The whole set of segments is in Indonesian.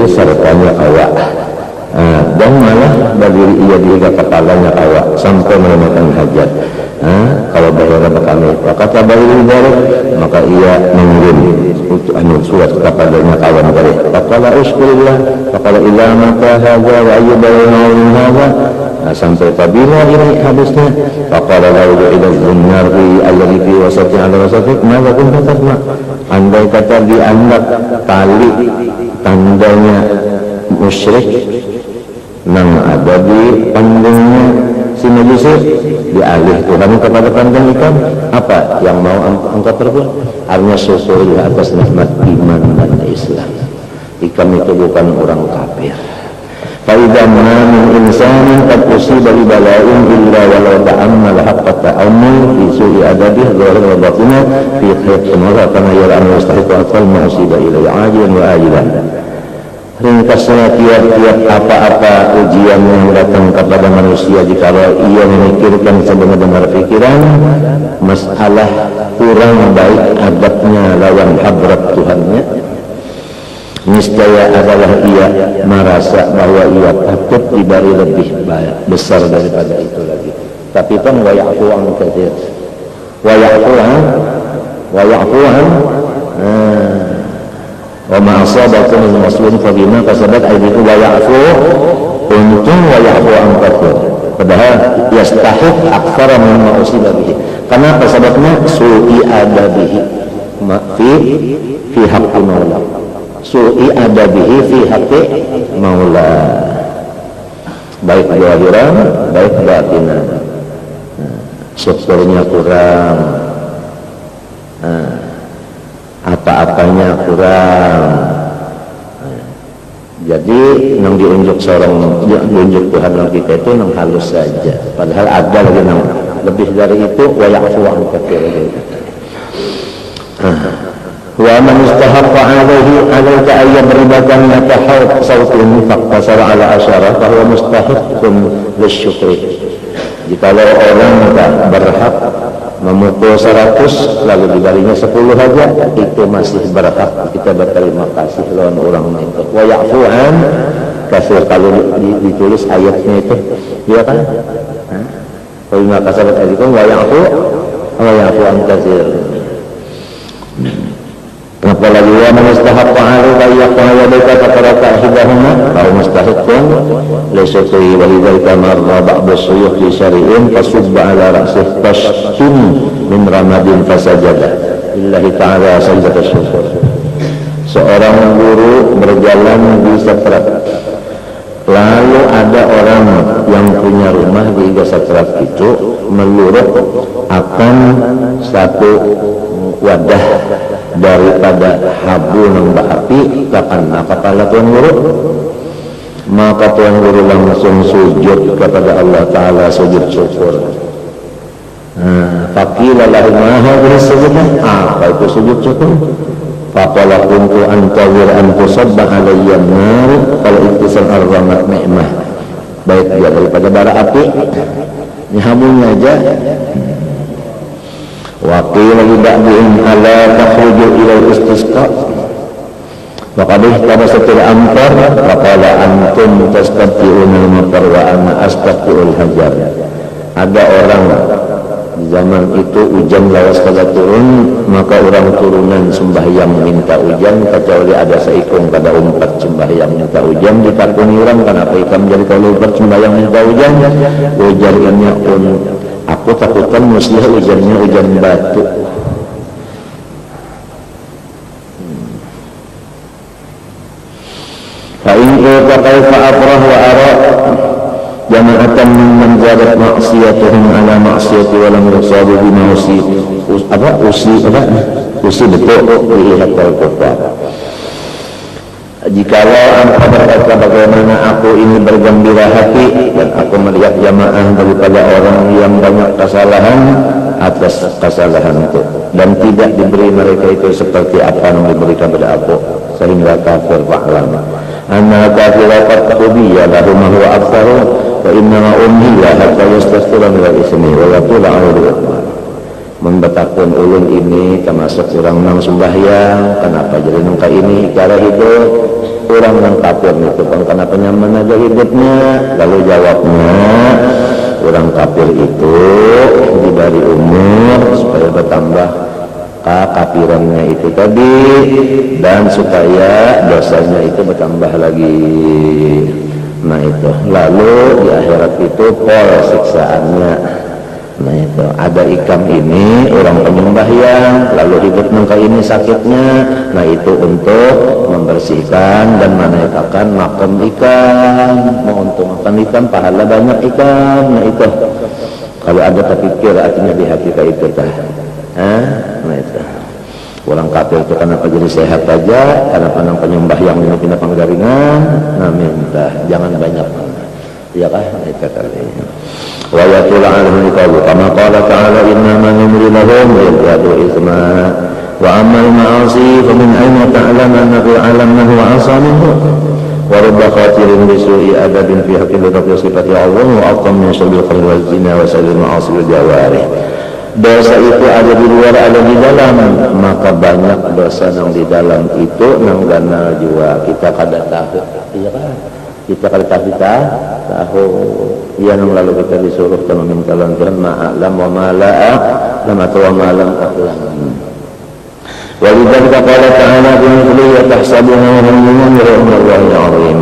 sertanya awak. Dan malah berdiri ia di kepalanya awak sampai menunaikan hajat. Kalau bayar kami, kata balik maka ia mengirim surat kepadanya kawan dari. Faqala uskurillah, faqala ila mata hadza wa ayyubayna hadza. Sampai apabila ini habisnya, faqala lahu ila an-nari alladhi fi wasati ala wasati ma lakum tasma. Andai kata dianggap tali tandanya musyrik nang ada di panggungnya si majusi, dialih Tuhan kepada pandang ikan, apa yang mau engkau perbuat? Artinya syukur atas nikmat iman dan Islam. Ikan itu bukan orang kafir. Faidah ma min insanin qad usiba bi bala'in illa walau ta'ammal haqqa ta'ammul fi su'i adabihi dhahir wa batinah fi khayrin wa kana yar'an yastahiqu atal ma usiba ilayhi ajilan wa ajilan. Ringkasnya tiap-tiap apa-apa ujian yang datang kepada manusia, jika ia memikirkan sebenar-benar pikiran masalah kurang baik adabnya lawan hadrat Tuhannya, niscaya adalah ia merasa bahwa ia patut diberi lebih besar daripada itu lagi. Tapi kan wa ya'fu an katsir, wa ya'fu an wa ma asabakum min muslimin fa bima kasabat aydikum wa ya'fu untung wa ya'fu an katsir. Padahal yastahiq aktsara mimma usiba bihi. Kenapa? Sebabnya su'i adabihi fi haqqi maula. Su'i adabihi fi haqqi maula. Baik zahiran, baik batinan. Syukurnya kurang. Apa-apanya kurang. Jadi yang diunjuk Tuhan kita itu yang halus saja. Padahal ada lagi yang lebih dari itu, wa ya'fu an katsir. Wa man istahaqqa alayka ay yadribaka tahawt sautin faqtasara ala asyara fa huwa mustahiqqun lisyukri. Jika orang tak berhak memukul 100 lalu dibarinya 10 saja, itu masih berhak kita berterima kasih lawan orang itu. Wa ya'fu an katsir, kalau ditulis ayatnya itu dia kan wa ma kasabat aydikum wa ya'fu an katsir. Apalagi wa man istahaqqa 'alaika yaqwa yadaka fataraka hidahuma aw mustahiqqun lisukri wa lidzalika marra ba'd as-suyukh li syari'in fasubba 'ala ra'sih tashtun min ramadin fasajada lillahi ta'ala sajdata syukur. Seorang guru berjalan di Sakrat, lalu ada orang yang punya rumah di Sakrat itu meluruk akan satu wadah daripada habu nambah api karena kepala Tuan Guru. Maka Tuan Guru langsung sujud kepada Allah Ta'ala, sujud syukur. Faqila lahu ma hadhihi sujudah, apa itu sujud syukur? Faqala kuntu antawir an tusabba alayya nar fal ittisal arzamat ni'mah. Baik dia daripada bara api, ini habunya aja. Waqila li ba'dihim ala takhruju ila al-istisqa faqad ihtabasatil amtar faqala antum tastabti'una al-matar wa ana astabti'ul hajar. Ada orang di zaman itu hujan lawas kada turun, maka orang turunan sembahyang minta hujan, kecuali ada seikung pada umpat sembahyang minta hujan ditakuni orang, kenapa ikam jadi kalau umpat sembahyang minta hujan, hujannya aku takutan mesti hujannya hujan batu. Fa'in qulta kaifa afrah wa ara jama'atan mimman zadat ma'siyatuhum ala ma'siyati wa lam yusabu bima usi betul dilihat kota. Jikalau engkau berkata bagaimana aku ini bergembira hati dan aku melihat jamaah daripada orang yang banyak kesalahan atas kesalahan itu, dan tidak diberi mereka itu seperti apa yang diberikan kepada aku, sehingga kafir fa'lam anna kafirakat tubiya lahum ma huwa aktsaru wa innama umhiya hatta yastaghfira min al-ismi wa yaqula a'udzu membetakan ulun ini termasuk orang nang sembahyang, kenapa jadi nangka ini cara hidup orang yang kafir itu kan karena penyaman aja hidupnya. Lalu jawabnya, orang kafir itu diberi umur supaya bertambah kekafirannya itu tadi, dan supaya dosanya itu bertambah lagi. Nah itu, lalu di akhirat itu pol siksaannya. Nah itu, ada ikam ini orang penyembah yang lalu hidup nangka ini sakitnya. Nah itu untuk membersihkan dan menaikkan makam ikan. Mau untuk makan ikan pahala banyak ikan. Nah itu, kalau ada terpikir artinya di hati kita itu tah. Nah itu, orang kafir itu kenapa jadi sehat aja? Karena pandang penyembah yang ini pindah penggaringan. Nah minta jangan banyak. Ya kah? Itu tadi. Wa yatul anhu qalu kama qala ta'ala innama numli lahum yadu isma wa amal ma'asi fa min ayna ta'lam annahu alam wa asa minhu wa rubba khatirin bi su'i adabin fi haqqi rabbi sifati Allah wa aqam min syarri al-khamr wal zina wa sa'il ma'asi wal jawarih. Dosa itu ada di luar, ada di dalam, maka banyak dosa yang di dalam itu nang ganal jua kita kada tahu. Iya kan? Kita kada tahu yang lalu kita disuruh meminta lanturan ma'alam wa mala'a lama wa malam aqlam. Walidzalika qala ta'ala bimithli yatahsabuna wa hum Allahi 'azim.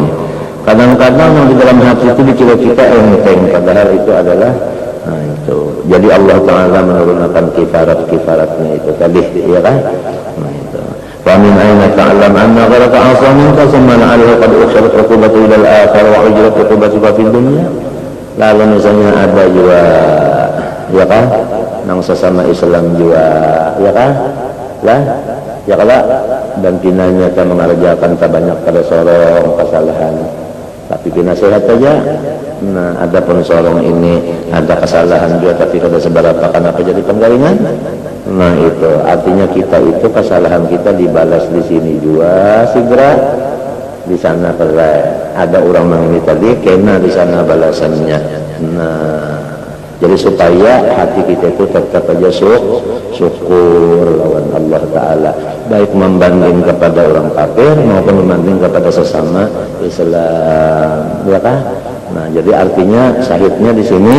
Kadang-kadang yang di dalam hati itu dikira kita enteng, padahal itu adalah itu. Jadi Allah Ta'ala menurunkan kifarat-kifaratnya itu tadi, ya kan? Nah itu. Wa min ayna ta'lam anna gharaka 'asa minka thumma la'allahu qad ukhsharat 'uqubatu ila al-akhir wa ujrat 'uqubatu fid dunya. Lalu misalnya ada juga, ya kan, nang sesama Islam juga, ya kan, lah, ya kalau dan pinanya kita mengerjakan tak banyak pada sorong kesalahan, tapi pina sehat saja. Nah, ada pun sorong ini ada kesalahan juga, tapi kada seberapa karena jadi penggaringan. Nah itu artinya kita itu kesalahan kita dibalas di sini juga segera. Di sana ada orang yang ini tadi kena di sana balasannya. Nah, jadi supaya hati kita itu tetap aja syukur lawan Allah Ta'ala, baik membanding kepada orang kafir maupun membanding kepada sesama Islam, ya kan? Nah, jadi artinya sahihnya di sini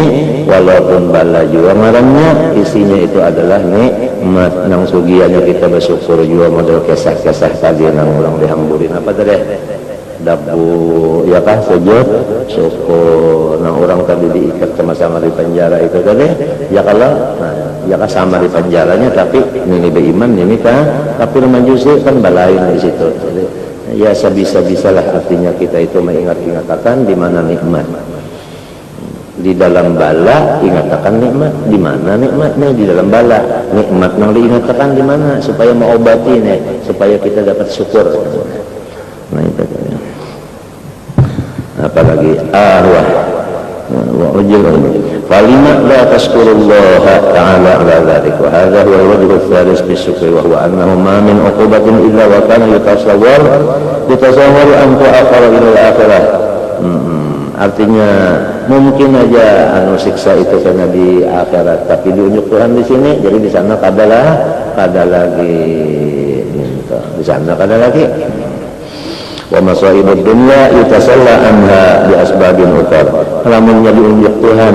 walaupun bala juga ngarannya isinya itu adalah nikmat nang sugiannya kita bersyukur juga model kisah-kisah tadi nang ulang dihamburin apa tadi dabu ya kah sujud syukur nang orang tadi diikat sama-sama di penjara itu tadi ya kalau nah, ya kah sama di penjaranya tapi ini beriman ini kan tapi majusi kan balain di situ. Jadi, ya sebisa-bisalah artinya kita itu mengingat-ingatkan di mana nikmat. Di dalam bala ingatkan nikmat, di mana nikmatnya di dalam bala. Nikmat yang diingatkan di mana supaya mengobati nih, supaya kita dapat syukur. Nah itu kan. Apalagi arwah wa ujul falima la tashkurullaha ta'ala ala dhalik wa hadha huwa al-wajh al-thalith fi syukri wa huwa annahu ma min uqubatin illa wa kana yatasawwar an tu'akhkhara ila al-akhirah. Artinya mungkin aja anu siksa itu karena di akhirat tapi diunjuk Tuhan di sini, jadi di sana kada lagi gitu. Di sana kada lagi. Wa masaibud dunya yutasalla anha bi asbabin ukhra. Lamun diunjuk Tuhan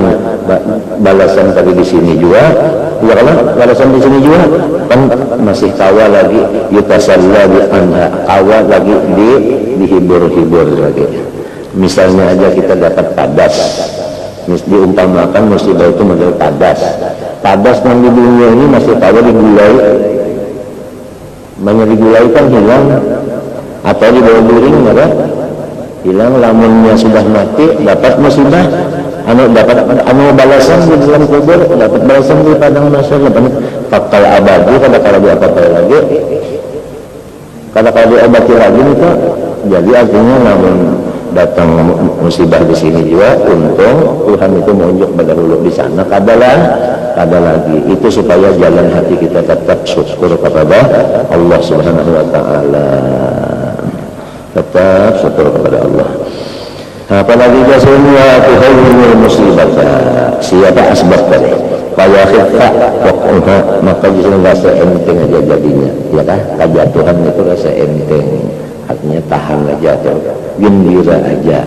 balasan tadi di sini juga, ya kalau balasan di sini juga kan masih kawa lagi yutasalla bi anha, kawa lagi dihibur-hibur lagi. Misalnya aja kita dapat tadas, diumpamakan musibah itu model tadas yang di dunia ini masih tahu digulai, banyak digulai kan hilang atau dibawa guring ada hilang, lamunnya sudah mati dapat musibah anu balasan di dalam kubur, dapat balasan di padang mahsyar, dapat fakal abadi kalau diapakai lagi kalau diobati lagi itu. Jadi artinya namun datang musibah di sini juga untung Tuhan itu menunjuk pada hulu di sana kada lagi itu supaya jalan hati kita tetap syukur kepada Allah Subhanahu wa taala, tetap syukur kepada Allah. Apalagi semua tuhul musibah siapa asbab tadi supaya kita maka justru rasa enteng aja jadinya, ya kan? Kejatuhan itu rasa enteng. artinya tahan aja atau gembira aja.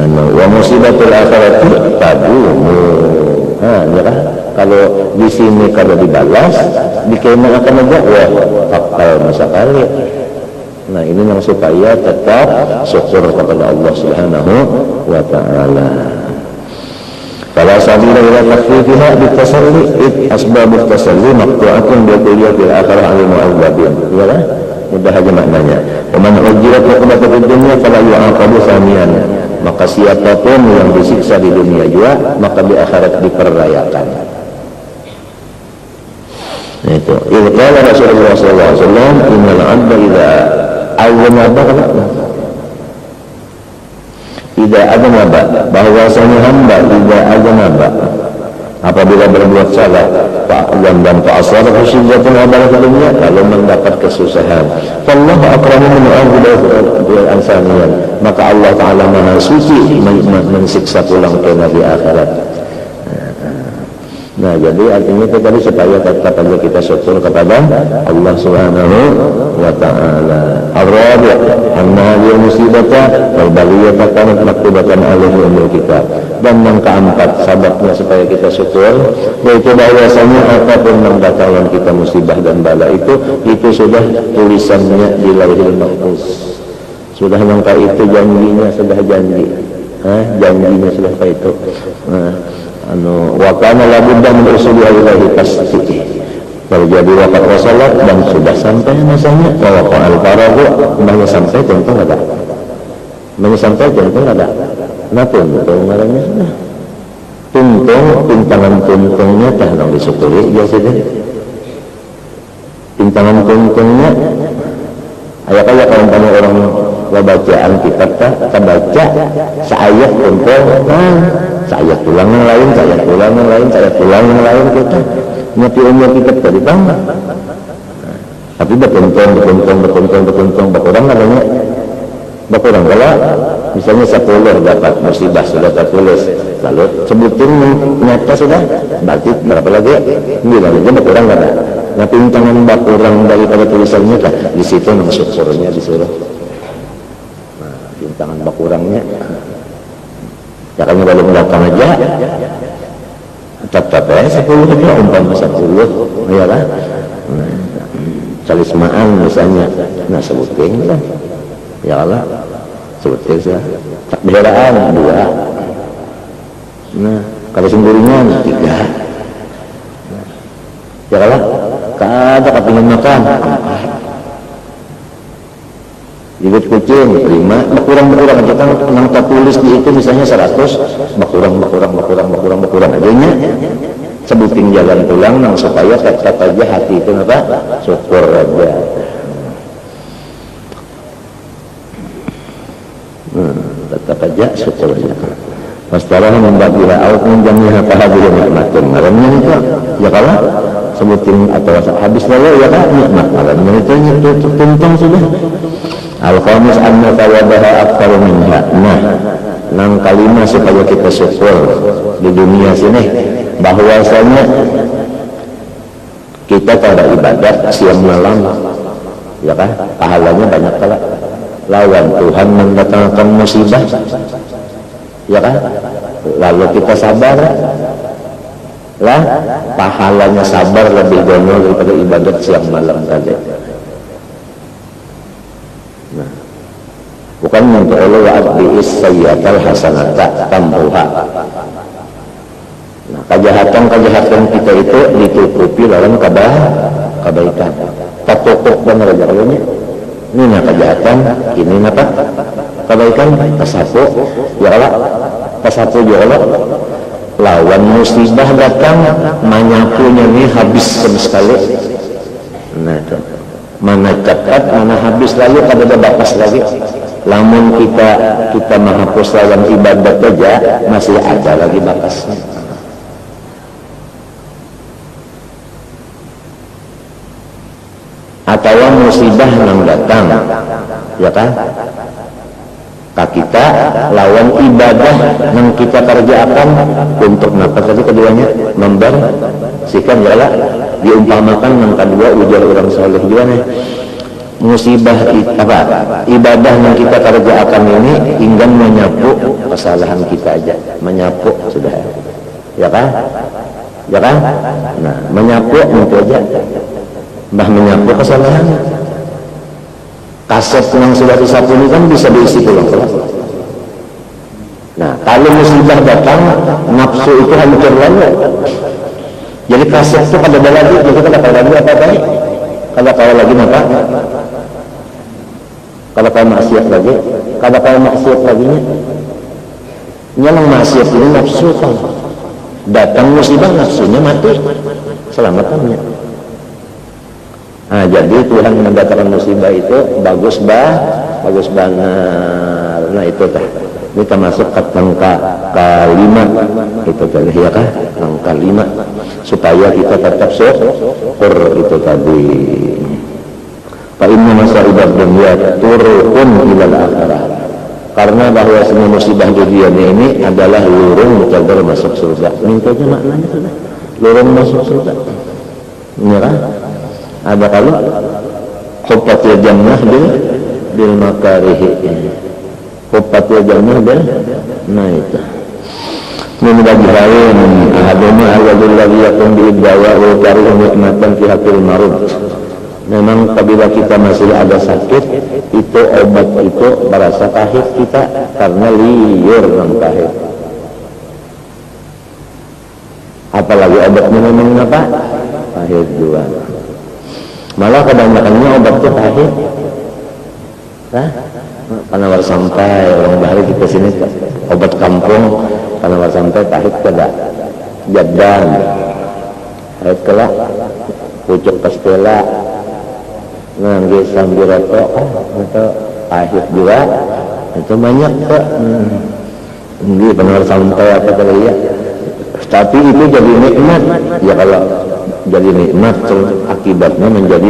Wa musibatul akhirati tadumu. Ya kan? Kalau di sini kalau dibalas, di kiamat akan ada wah fakal masa kali. Nah ini yang supaya tetap syukur kepada Allah Subhanahu wa ta'ala. Fala sabila ila takfifiha bitasalli id asbabut tasalli maqtu'atun bi kulliyatil akhirah al mu'awwabin. Ya kan? Mudah aja maknanya. Wa man ujirat uqbatid dunya fala yu'aqabu thaniyan. Maka siapapun yang disiksa di dunia juga, maka di akhirat diperayakan. Itu. Qala Rasulullah sallallahu alaihi wasallam, "Innal 'abda idza adnaba bahwasanya hamba idza adnaba apabila berbuat salah dan ta'assara fi syiddatin wa balagha dunya kalau mendapat kesusahan fallahu akramu min al-ansaniyan maka Allah taala maha suci mensiksa pulang ke nabi akhirat. Nah jadi artinya itu tadi supaya tetap aja kita syukur kepada Allah Subhanahu wa ta'ala. Ar-rabi' anna hadhihi musibata wal baliyata kanat maktubatan alaihi umul kitab. Dan yang keempat sababnya supaya kita syukur yaitu bahwasanya apapun yang datangkan kita musibah dan bala itu sudah tulisannya di Lauhul Mahfuz. Sudah langkah itu janjinya sudah janji. Janjinya sudah itu. Wa kana la budda min usuli ilahi pasti terjadi wafat Rasulullah dan sudah sampai masanya wafat al-faradu namanya sampai tentu ada namanya sampai tentu ada nah tuntung namanya sudah tuntung pintangan tuntungnya dah yang disyukuri ya sudah pintangan tuntungnya ayat-ayat kalau orang bacaan kitab kita baca seayat tuntung saya pulang yang lain, saya pulang yang lain, saya pulang yang lain kita nyati umur kita tadi bang. Tapi berkuntung, berkurang adanya, berkurang kalau misalnya 10 dapat musibah sudah tertulis, lalu sebutin nyata sudah, berarti berapa lagi? 9 aja berkurang kan? Nah pintangan berkurang daripada tulisannya kan, di situ syukurnya disuruh. Nah pintangan berkurangnya. Jangan kalau datang aja tetap 10 aja umpama 10 ya kan salismaan misalnya nah sebutin lah ya Allah sebutin sih takbiraan 2 nah kalau sembunyian 3 ya Allah kada kepingin makan 4 Ikut kucing, 5, berkurang aja kan yang tertulis di itu misalnya 100, berkurang adanya sebutin jalan pulang yang supaya tetap aja hati itu apa? Syukur aja. Tetap aja syukur aja. Pastalah membagilah out menjamiha fahadilah nikmatun. Malamnya itu ya kalau sebutin atau habis lalu ya kan nikmat malamnya itu tuntung sudah. Al-khamis anna tawabaha aktaru minha. Nah, nang kalimat supaya kita syukur di dunia sini bahwasanya kita pada ibadat siang malam ya kan pahalanya banyak kala lawan Tuhan mendatangkan musibah ya kan lalu kita sabar lah pahalanya sabar lebih banyak daripada ibadat siang malam tadi. Nah, bukan untuk Allah wa'adbi'is sayyatal hasanata tambuha. Nah, kejahatan kita itu ditutupi dalam kebaikan. Tertutup benar aja kalau ini. Ini nah kejahatan, ini apa? Kebaikan, tasapu, ya Allah, tasapu ya Allah. Lawan musibah datang, manyapunya ini habis sama sekali. Nah, itu. Mana cepat, mana habis lalu kada ada batas lagi. Lamun kita menghapus dalam ibadat saja masih ada lagi batasnya. Atau musibah yang datang, ya kan? Kita lawan ibadah yang kita kerjakan untuk nafas tadi keduanya membersihkan jala diumpamakan yang kedua ujar orang soleh juga nih musibah ibadah yang kita kerjakan ini ingin menyapu kesalahan kita aja, menyapu sudah, ya kan? Nah, menyapu itu aja, menyapu kesalahan. Kaset yang sudah disapu ini kan bisa diisi pulang. Nah, kalau musibah datang, nafsu itu hancur lagi. Jadi kaset itu kada ada lagi, jadi kada lagi apa baik. Kalau lagi apa? Kalau maksiat lagi, kalau maksiat lagi nya yang maksiat ini nafsu kan. Datang musibah nafsunya mati, selamatannya. Nah, jadi Tuhan mendatangkan musibah itu bagus benar. Nah itu teh. Ini termasuk angka kelima itu tadi ya kan, angka 5 supaya kita tetap syukur itu tadi. Fa inna masa'ibad dunya turun ilal akhirah. Karena bahwa semua musibah dunia ini adalah lurung mencabar masuk surga. Mintanya maknanya sudah lurung masuk surga. Ya kan? Ada kalau khuffatil jannah bil makarihi. Khuffatil jannah bil nah itu. Min bagi lain ahaduma alladhi ladhi yakun bil dawa wa karihu nikmatan fi haqqil marud. Memang apabila kita masih ada sakit, itu obat itu merasa pahit kita karena liur dan pahit. Apalagi obatnya memang apa? Pahit juga. Malah kebanyakannya obat itu pahit. Karena baru sampai orang bahari kita sini obat kampung, karena baru sampai pahit kada. Jadan, pahit kelak, pucuk pastela. Nangge sambil rokok itu pahit juga, itu banyak kok. Ini benar sampai apa kali ya. Tapi itu jadi nikmat. Ya kalau jadi nikmat, akibatnya menjadi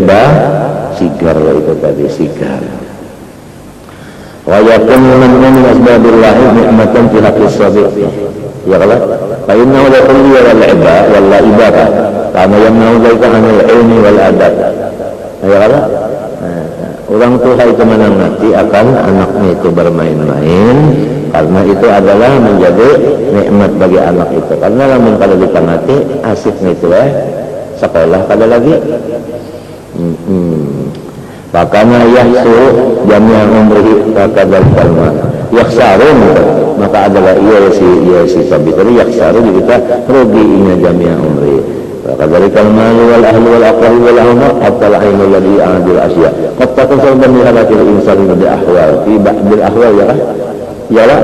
sigar itu tadi sigar. Wa yakun min asbabillahi nikmatan fi haqqis sabiq. Ya kalau fa inna la kulli wal ibad wal ibadah kama yamna'u dzalika 'anil ilmi wal adab. Ya kan? Orang tua itu menangati akan anaknya itu bermain-main karena itu adalah menjadi nikmat bagi anak itu. Karena lamun kalau ditangati asiknya itu sekolah kada lagi. Makanya yahsu jami'an umrihi kadal kalma. Yaksarun maka adalah ia si sabitari yaksaru kita ruginya jami'an umrihi. وكذلك المال والأهل والأقرب والأهمة حتى العين الذي أعد الأشياء قد تكون سببا لهلاك الإنسان بالأحوال في بعض الأحوال يا لا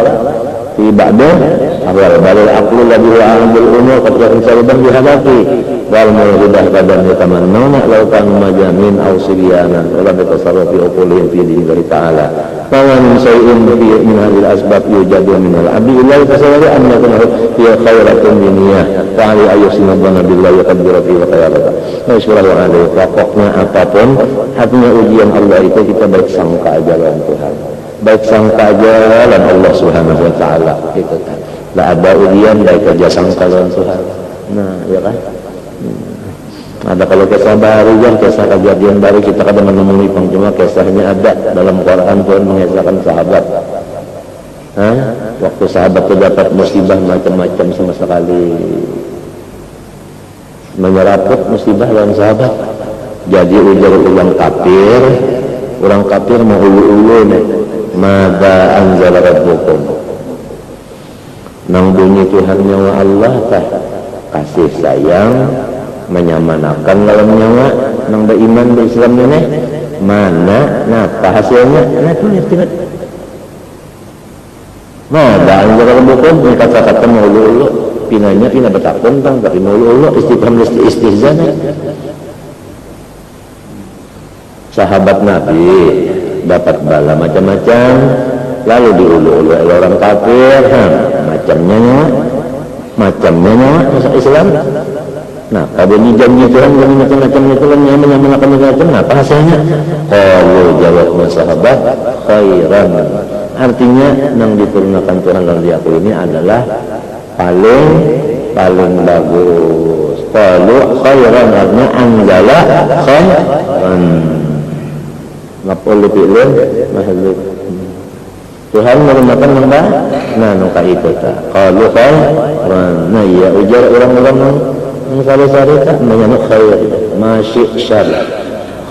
في بعض الأحوال بل العقل الذي هو أعد الأمور قد تكون سببا لهلاكه والموجودة قدم يتمنون لو كانوا مجانين أو صبيانا ولم يتصرف في عقولهم في دين الله تعالى فما من شيء من هذه الأسباب يوجد من العبد إلا يتصور أن يكون هي خيرة دنيا فعلي أن يحسن الظن بالله يقدر فيه وخيارته ويشكره عليه. Pokoknya apapun artinya ujian Allah itu kita baik sangka aja dengan Tuhan, baik sangka aja dengan Allah Subhanahu wa taala itu kan. Lah ada ujian baik kerja sangka dengan Tuhan. Nah, ya kan? Ada kalau kisah baru kan, kisah kejadian baru kita kadang menemui cuma kisahnya ada dalam Quran. Tuhan mengisahkan sahabat. Waktu sahabat itu dapat musibah macam-macam sama sekali, menyeraput musibah dalam sahabat. Jadi ujar-ulang kafir, orang kafir mau ulu-ulu nih. Mada anzala rabbukum. Nang bunyi Tuhan nyawa Allah tah kasih sayang menyamanakan dalam nyawa nang beriman berislam ini mana apa hasilnya nah itu lihat mada anzala rabbukum ini kata-kata mau ulu-ulu pinanya pina betakun tang tapi mau ulu-ulu istifham istihzana. Sahabat Nabi dapat bala macam-macam lalu diulu-ulu oleh orang kafir macamnya masuk Islam. Nah kalau dijanji Tuhan jadi macam-macam itu kan menyamakan macam-macam apa hasilnya? Kalau jawabnya sahabat khairan, artinya yang diturunkan Tuhan dalam diakui ini adalah paling bagus. Kalau khairan artinya anjala khairan. maf'ul fi'lun mahdzuf. Tuhan merupakan nambah nah nu ka itu tah qalu khairan ya ujar orang-orang nu sare-sare tah menyana khair masyi syar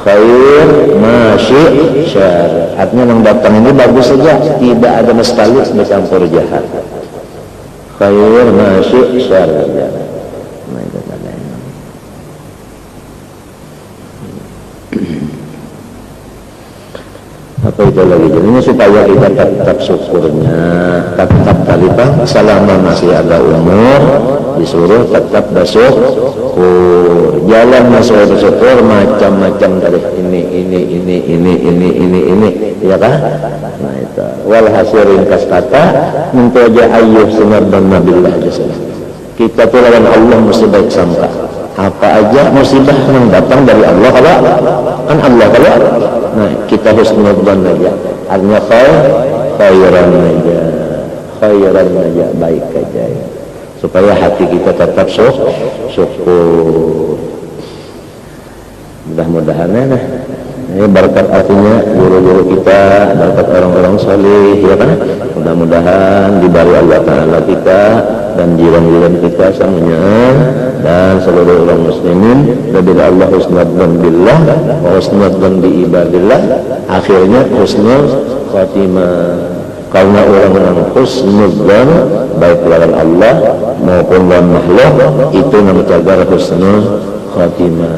khair masyi syar artinya yang datang ini bagus saja tidak ada mustalik bercampur jahat khair masyi syar nah itu tadi apa itu lagi jadinya supaya kita tetap syukurnya tetap talibah selama masih ada umur disuruh tetap bersyukur jalan masuk bersyukur macam-macam dari ini ya kan nah itu walhasil ringkas kata mentoja ayyuh sinar dan nabilah jasad kita tuh lawan Allah mesti baik sangka apa aja musibah yang datang dari Allah kalau kan Allah kalau nah kita husnudzan aja artinya khairan aja baik aja ya. Supaya hati kita tetap syukur mudah-mudahan ya nah ini berkat artinya guru-guru kita berkat orang-orang saleh ya kan mudah-mudahan diberi Allah Ta'ala kita dan jiran-jiran kita semuanya dan seluruh orang muslimin dari Allah husnudzan billah wa husnudzan bi ibadillah akhirnya husnul khatimah karena orang-orang husnudzan baik lawan Allah maupun lawan makhluk itu namanya husnul khatimah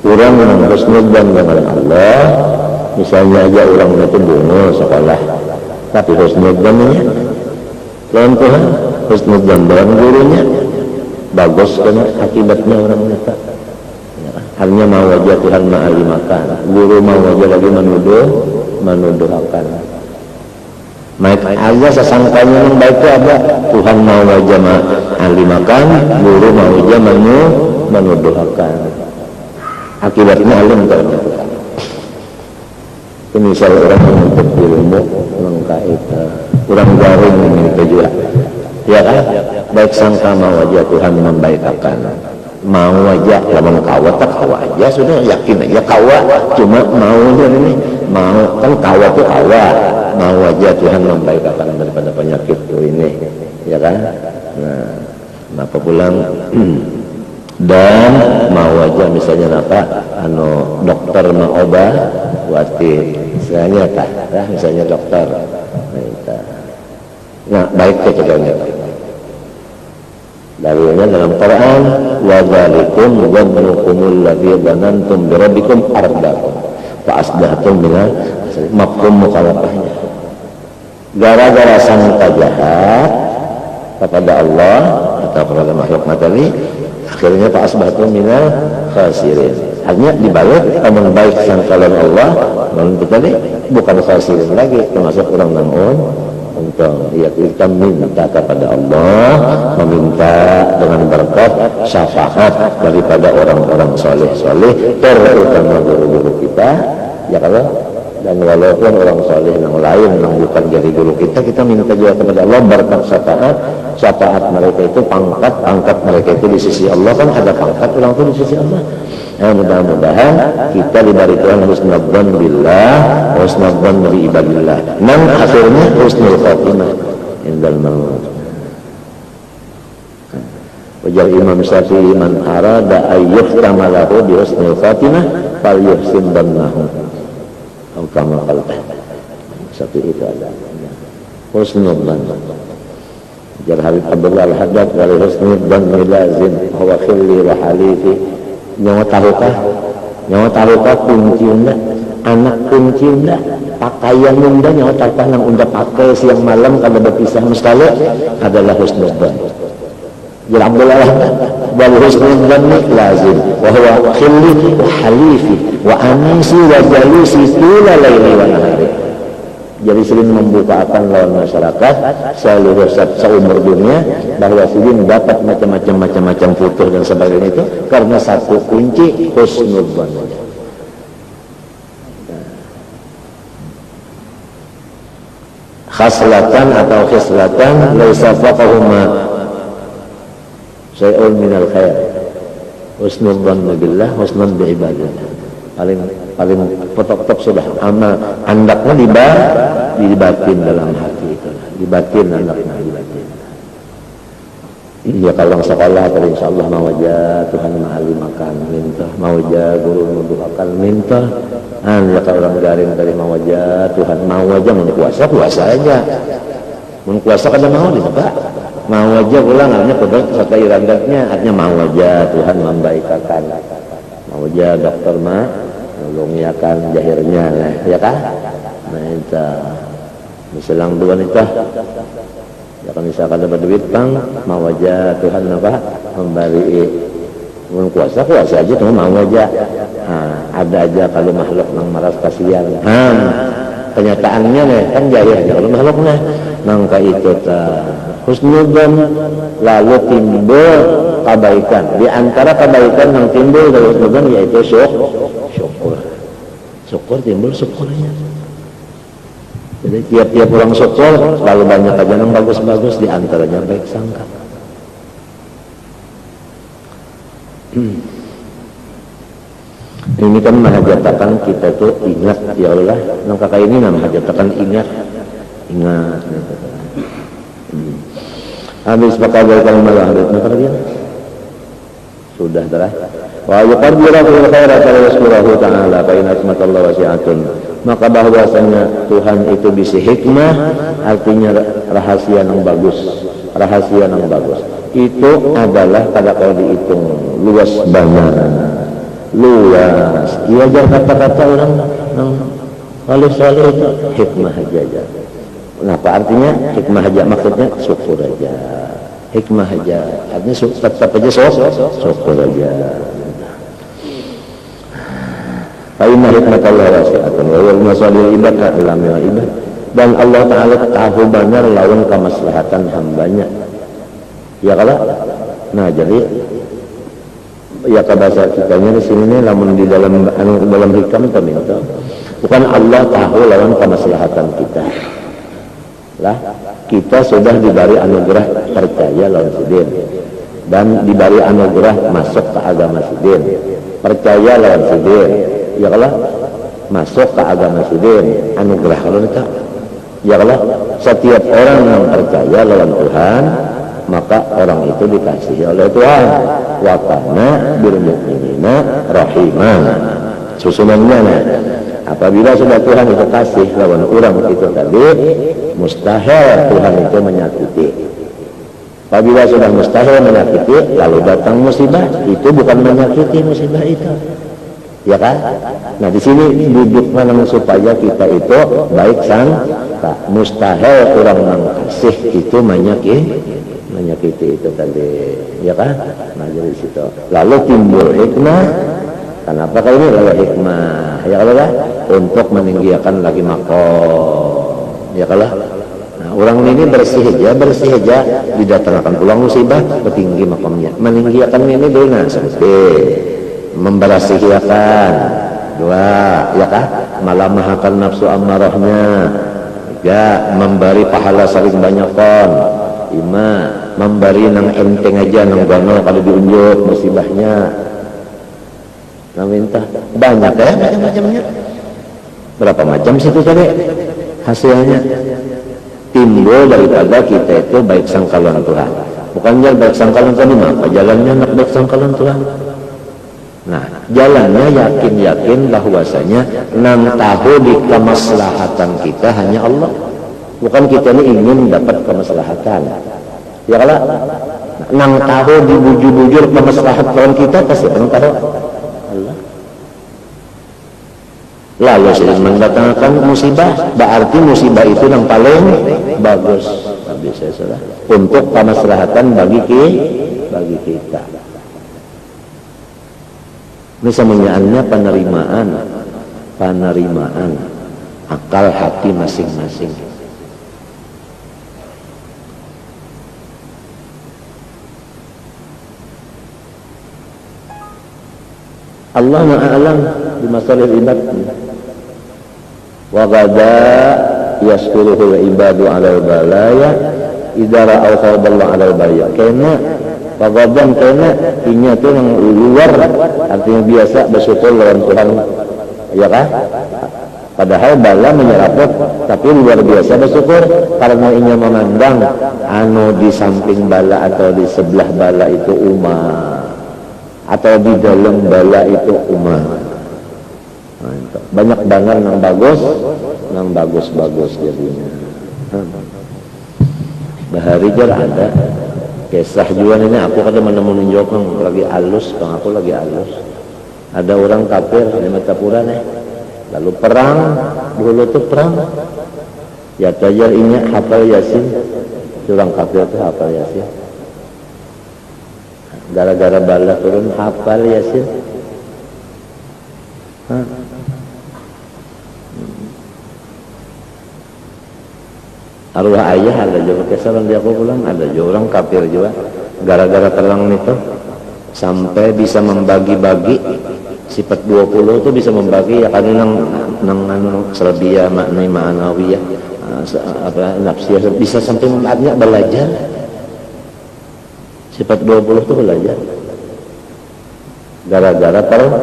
orang yang husnudzan dengan Allah misalnya aja orang itu bunga sekolah tapi husnudzannya lawan Tuhan husnudzan dengan gurunya bagus karena akibatnya orang nyata hanya mau aja Tuhan ma'alimakan guru mau aja lagi menuduhakan naik aja sesangkanya yang baik itu ada Tuhan mau aja ma'alimakan guru mau aja menuduhakan akibatnya alim terhadap Tuhan itu misal orang menuntut ilmu mengkait kurang garing ini juga ya kan baik sangka mau aja Tuhan membaikakan mau aja lamun kawa tak kawa aja sudah yakin aja kawa cuma maunya ini mau kan kawa tuh kawa mau aja Tuhan membaikakan daripada penyakit tuh ini ya kan nah apa pulang dan mau aja misalnya apa dokter mau obat wati misalnya misalnya dokter nah baik kecegahnya dalilnya dalam Quran wa dzalikum dhannukumul ladzi dhanantum bi rabbikum ardakum fa asbahtum minal mafhum mukhalafahnya gara-gara sangka jahat kepada Allah atau kepada makhluk materi akhirnya fa asbahtum minal khasirin artinya dibalik amal baik sangka Allah lalu tadi bukan khasirin lagi termasuk orang namun untuk ya kita minta kepada Allah meminta dengan berkat syafaat daripada orang-orang soleh terutama guru-guru kita ya kalau dan walaupun orang soleh yang lain yang bukan jadi guru kita minta juga kepada Allah berkat syafaat mereka itu pangkat mereka itu di sisi Allah kan ada pangkat orang itu di sisi Allah. Mudah-mudahan kita diberi Tuhan husnudzan billah husnudzan bi ibadillah nang akhirnya husnul khatimah indal maut. Ujar Imam Syafi'i man arada ayyuhtama lahu bi husnul khatimah falyuhsin dhannahu atau kama qala Syafi'i itu ada husnul dhann. Ujar Habib Abdullah Al-Haddad dari husnul dhann lazim huwa khilli wa halifi nyawa tahukah kuncinya anak kuncinya pakaian unda nyawa tahukah yang unda pakai siang malam kalau berpisah mustahil adalah husnudzan jadi Abdullah wal husnudzan lazim wa huwa khilli wa halifi wa anisi wa jalisi tula laili wa nahari jadi sering membukakan lawan masyarakat seluruh seumur dunia bahwa sering dapat macam-macam futuh dan sebagainya itu karena satu kunci husnudzan. Khaslatan atau khislatan laisa faqahuma syai'un minal khair husnudzan billah husnudzan bi ibadillah paling paling top sudah amal andaknya dibatin dalam hati itu, dibatin andaknya dibatin. Iya kalau sekolah tadi insyaallah mau aja Tuhan mahali makan minta, mau aja guru mendoakan minta. Ya kalau orang garing tadi mau aja Tuhan mau aja mau puasa aja. Mau puasa kada mau di Pak. Mau aja pulang artinya pada kata iradatnya artinya mau aja Tuhan membaikakan. Mau aja dokter mah nolongiakan jahirnya lah ya kah? Nah itu misalang dua itu ya kan misalkan dapat duit bang mau aja Tuhan apa memberi mau kuasa aja tuh mau aja. Ada aja kalau makhluk yang maras kasihan kenyataannya nih kan jaya aja kalau makhluk nih nangka itu husnudzon lalu timbul kebaikan. Di antara kebaikan yang timbul dari husnudzon yaitu syukur timbul syukurnya. Jadi tiap-tiap orang syukur selalu banyak aja yang bagus-bagus, di antaranya baik sangka. Ini kan mahajatakan kita tuh ingat ya Allah, nang kakak ini mahajatakan ingat. Habis bakal kalau hadis maka dia sudah telah. Wa yuqaddiru fil khairati wa yashkuruhu ta'ala fa inna rahmatallahi wasi'atun. Maka bahwasanya Tuhan itu bisa hikmah, artinya rahasia yang bagus. Itu adalah pada kalau dihitung luas banyak. Luas. Iya jangan kata-kata orang salih itu hikmah aja. Kenapa artinya hikmah aja maksudnya syukur aja. Hikmah aja artinya tetap aja syukur aja. Fa'inna hikmatallahi wasi'atun wa huwal masalihul ibad alamil ibad. Dan Allah Ta'ala tahu benar lawan kemaslahatan hambanya. Ya kalau nah jadi ya bahasa kitanya di sini nih lamun di dalam hikam itu bukan Allah tahu lawan kemaslahatan kita. Lah kita sudah diberi anugerah percaya lawan sidin dan diberi anugerah masuk ke agama sidin, percaya lawan sidin. Ya kalau masuk ke agama sidin anugerah kalau kita ya kalau setiap orang yang percaya lawan Tuhan maka orang itu dikasihi oleh Tuhan. Wa kana bil mu'minina rahiman. Susunannya apabila sudah Tuhan itu kasih lawan orang itu tadi mustahil Tuhan itu menyakiti. Apabila sudah mustahil menyakiti lalu datang musibah, itu bukan menyakiti musibah itu. Ya kan? Nah di sini duduk memang supaya kita itu baik sangka. Mustahil orang yang kasih itu menyakiti itu tadi, ya kan? Nah jadi situ. Lalu timbul hikmah. Kenapa kalau ini lalu hikmah? Ya kalau lah untuk meninggikan lagi makom. Ya kalau. Nah orang ini bersih aja didatangkan pulang musibah bertinggi makomnya. Meninggikan ini dulu seperti memberasihiakan dua, ya kan? Malah mahakan nafsu amarahnya. Tiga, memberi pahala saling banyakon. Lima, memberi nang enteng aja nang gono kalau diunjuk musibahnya. Nah minta banyak ya macam-macamnya. Berapa macam situ tadi hasilnya timbul daripada kita itu baik sangkalan Tuhan. Bukannya baik sangkalan tadi apa jalannya nak baik sangkalan Tuhan. Nah jalannya yakin bahwasanya nang tahu di kemaslahatan kita hanya Allah. Bukan kita ini ingin dapat kemaslahatan. Ya kalau nang tahu dibujur-bujur kemaslahatan kita pasti nang tahu Allah. Lalu sudah mendatangkan musibah, berarti musibah itu yang paling bagus. Bisa salah. Untuk kemaslahatan bagi kita. Ini semuanya penerimaan akal hati masing-masing. Allah ma'alam di masalih ibad. Wa qada yaskuruhu ibadu ala balaya idza ra'aw khawdallahu ala balaya. Karena Pagadan karena inya itu yang luar artinya biasa bersyukur lawan Tuhan ya kan? Padahal bala menyeraput, tapi luar biasa bersyukur karena inya memandang anu di samping bala atau di sebelah bala itu umat, atau di dalam bala itu umat. Banyak banget yang bagus jadinya. Bahari jar ada kisah juga ini, aku kada menunjukkan lagi halus, bang aku lagi halus. Ada orang kafir di Metapura nih, lalu perang, dulu tuh perang. Ya tajar ini hafal Yasin, orang kafir tuh hafal Yasin. Gara-gara bala turun hafal Yasin. Arwah ayah ada juga kesalan dia aku pulang, ada juga orang kafir juga gara-gara perang itu sampai bisa membagi-bagi sifat 20 itu bisa membagi ya karena nang selebihnya maknai ma'anawiyah apa nafsiyah bisa sampai membaginya belajar sifat 20 itu belajar gara-gara perang.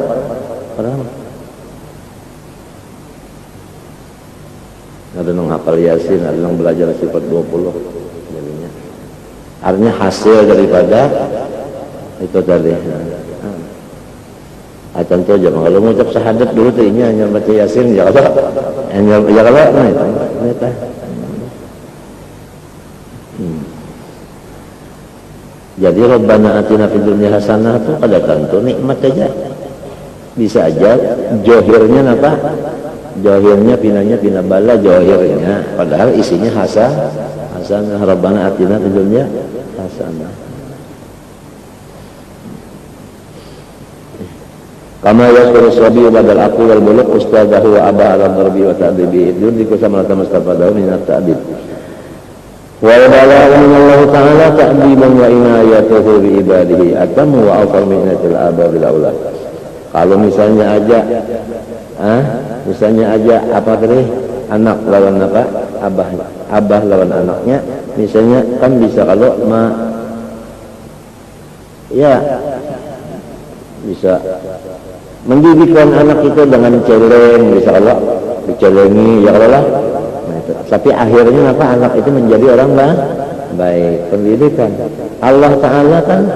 Ada yang hafal Yasin, ada yang belajar sifat 20 jadinya. Artinya hasil daripada itu tadi. Contoh aja, kalau mengucap syahadat dulu tuh ini hanya baca Yasin, ya kalau nah itu. Jadi Rabbana atina fid dunya hasanah itu kada tentu nikmat aja. Bisa aja johirnya apa? Johirnya pinanya pina bala johirnya padahal isinya hasanah. Rabbana atina fid dunya hasanah. Kama yasuru sabi badal aqul wal buluk ustadahu wa aba ala darbi wa ta'dibi idriku sama tamastafadahu min at-ta'dib. Wa balagha min Allah ta'ala ta'diban wa inayatuhu bi ibadihi atamu wa awfar min inatil aba bil aulad. Kalau misalnya aja apa tadi anak lawan apa abah lawan anaknya misalnya kan bisa kalau bisa mendidikkan anak itu dengan celeng bisa Allah dicelengi ya Allah nah, tapi akhirnya apa anak itu menjadi orang baik pendidikan Allah Ta'ala kan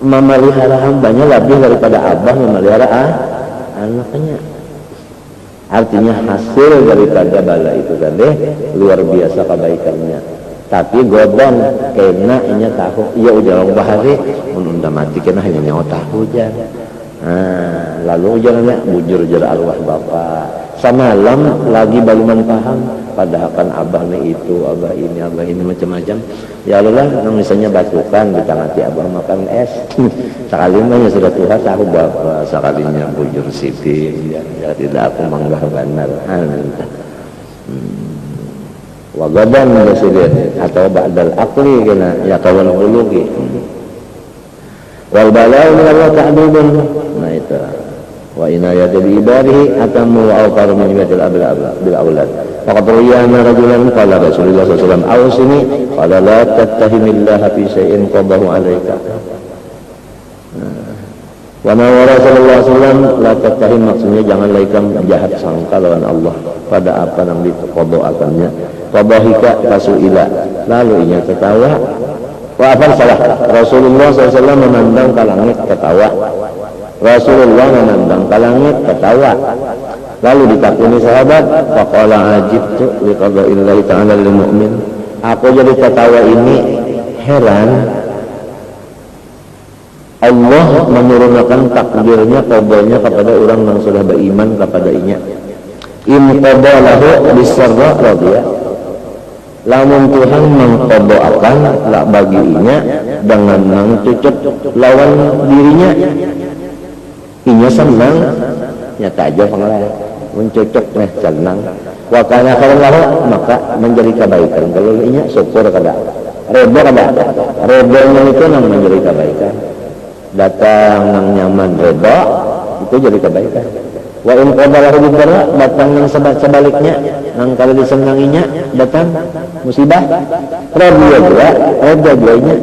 memelihara hambanya lebih daripada abah memelihara anaknya. Artinya hasil daripada bala itu tadi luar biasa kebaikannya. Tapi godon kena inya tahu iya udah orang bahari menunda mati kena hanya nyawa tahu jan. Lalu ujarnya bujur jar arwah bapak. Semalam lagi baluman paham padahal kan abahnya itu abah ini macam-macam. Ya Allah misalnya batukan ditangati abah makan es sekali mah sudah Tuhan tahu bapak sekalinya bujur siti ya tidak aku manggah benar wagadan rasulin atau ba'dal aqli kena ya kawan bulugi wal bala'u min Allah ta'dubun nah itu wa inayatu bi ibadihi atamu wa awqar min ibadil bil aulad faqad riyana rajulan qala Rasulullah sallallahu alaihi wasallam awsini qala la tattahimillaha fi syai'in qadahu alayka wa nawara sallallahu alaihi wasallam la tattahim maksudnya jangan laikam jahat sangka lawan Allah pada apa yang diqadakannya qadahika kasuila lalu inya tertawa wa apa salah Rasulullah SAW memandang ke langit ketawa Rasulullah memandang ke langit ketawa lalu ditakuni sahabat faqala ajibtu liqada'illahi ta'ala lil mu'min aku jadi ketawa ini heran Allah menurunkan takdirnya qadanya kepada orang yang sudah beriman kepada inya in qadalahu bisarra radiyah lamun Tuhan mengqada'akan la baginya dengan mengcucuk lawan dirinya inya senang nyata aja pengelah mencocok senang wa kana khairan maka menjadi kebaikan kalau inya syukur kada redanya itu nang menjadi kebaikan datang nang nyaman reda itu jadi kebaikan wa in qadalahu bidarra datang yang sebaliknya nang kalau disenanginya datang musibah reda duanya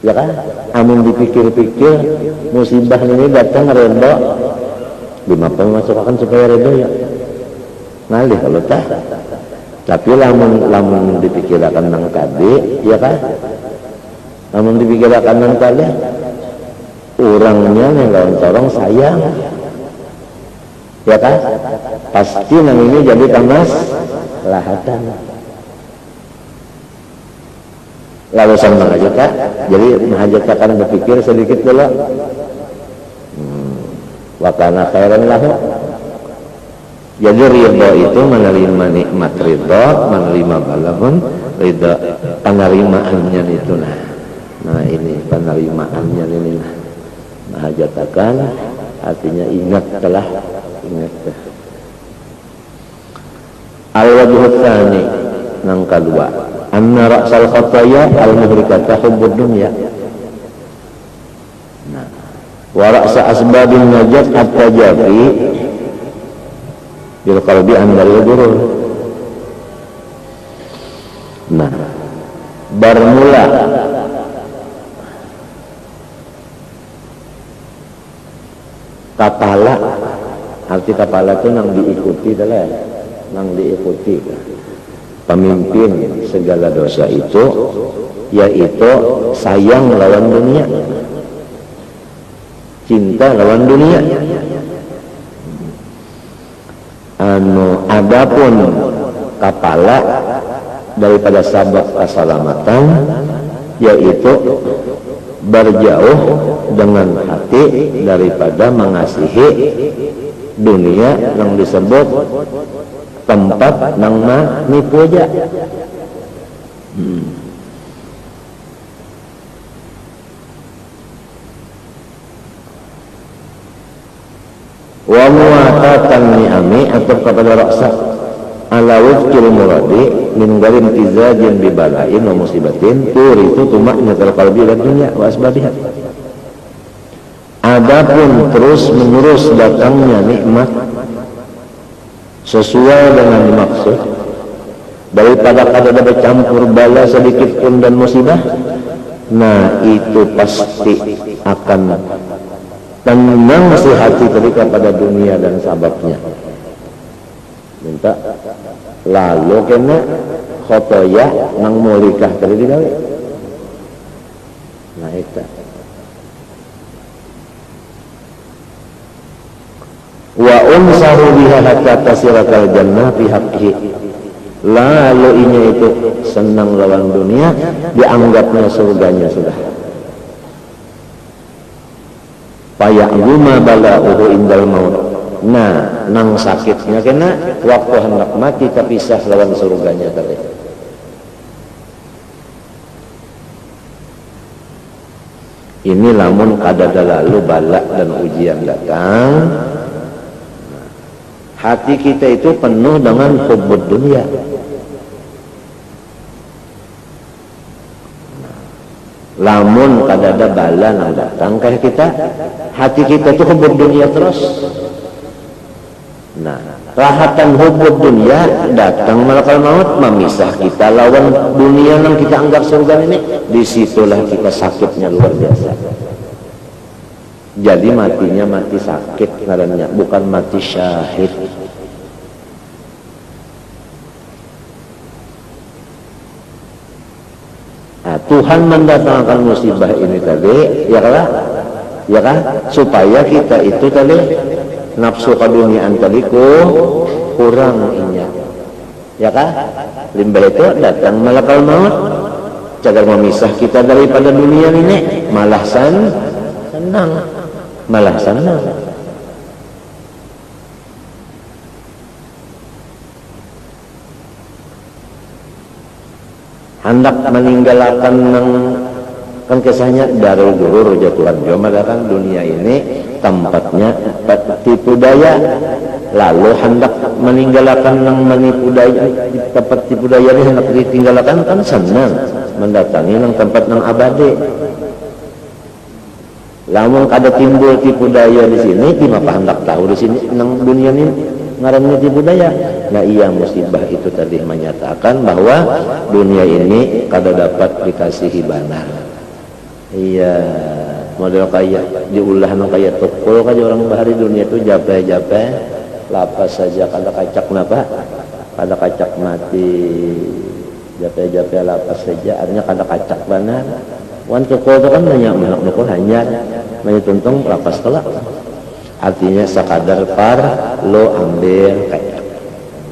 ya kan amun dipikir-pikir musibah ini datang reda lima pemasukan supaya ridho ya ngalih kalau tah. Tapi lamun dipikirkan nang tadi ya kan, lamun dipikirkan nang tadi orangnya yang lawan corong sayang ya kan, pasti nang ini jadi tamas lahatan. Lalu sama aja kak, jadi mahajat akan berpikir sedikit dulu. Wakana khairan lahu. Jadi ridho itu menerima nikmat ridho, menerima balahun ridho, penerimaannya itu nah ini penerimaannya ini mahajat akan artinya ingat telah ingat. Al-wajhu tsani nang kedua, anna ra'sal khataya al-muhrikata hubbud dunya. Nah, wa ra'sa asbabin najat at-tajafi bil qalbi an dari gurur. Nah, bermula kapala, arti kapala itu nang diikuti adalah nang diikuti pemimpin segala dosa itu, yaitu sayang lawan dunia, cinta lawan dunia. Adapun kapala daripada sabab keselamatan, yaitu berjauh dengan hati daripada mengasihi dunia yang disebut tempat nang nipu aja. Wa muatatan ni'ami atau kepada raksa ala wujkil muradi min garim izajin bibalain wa musibatin turitu tumaknatal qalbi dan dunia wa asbabiha. Adapun terus menerus datangnya nikmat sesuai dengan maksud daripada kada bercampur bala sedikit pun dan musibah, nah itu pasti akan tenang si hati ketika pada dunia dan sababnya. Minta lalu kena khotoya nang mulikah tadi digawe. Nah itu. Wa unsahu biha hatta tasirakal jannah fi haqqihi. Lalu ini itu senang lawan dunia, dianggapnya surganya sudah. Faya'zuma bala'uhu indal maut. Nah, nang sakitnya kena waktu hendak mati terpisah lawan surganya tadi. Ini lamun kadada lalu balak dan ujian datang, hati kita itu penuh dengan hubbud dunia. Lamun kadada bala nang datang kayak kita, hati kita itu hubbud dunia terus. Nah, rahatan hubbud dunia datang malakal maut memisah kita lawan dunia yang kita anggap surga ini. Disitulah kita sakitnya luar biasa. Jadi matinya mati sakit karena bukan mati syahid. Nah, Tuhan mendatangkan musibah ini tadi, ya kan, supaya kita itu tadi nafsu keduniaan tadi kurang ingat, ya kan? Limbah itu datang malakal maut, cagar memisah kita daripada dunia ini, malah senang. Hendak meninggalkan kan kisahnya darul gurur jatuhan joma kan dunia ini tempatnya tipu daya, lalu hendak meninggalkan nang menipu daya, tempat tipu daya ini hendak ditinggalkan kan senang mendatangi nang tempat nang abadi. Lamun kada timbul tipu daya di sini, dimapa hendak tahu di sini nang dunia ini ngarannya tipu daya. Nah iya musibah itu tadi menyatakan bahwa dunia ini kada dapat dikasihi benar. Iya, model kayak diulah nang kayak tukul kayak orang bahari dunia itu jape-jape lapas saja kada kacak napa kada kacak mati jape-jape lapas saja artinya kada kacak benar wan tukul itu kan banyak menang tukul hanya tuntung lapas kelak artinya sekadar par lo ambil kayak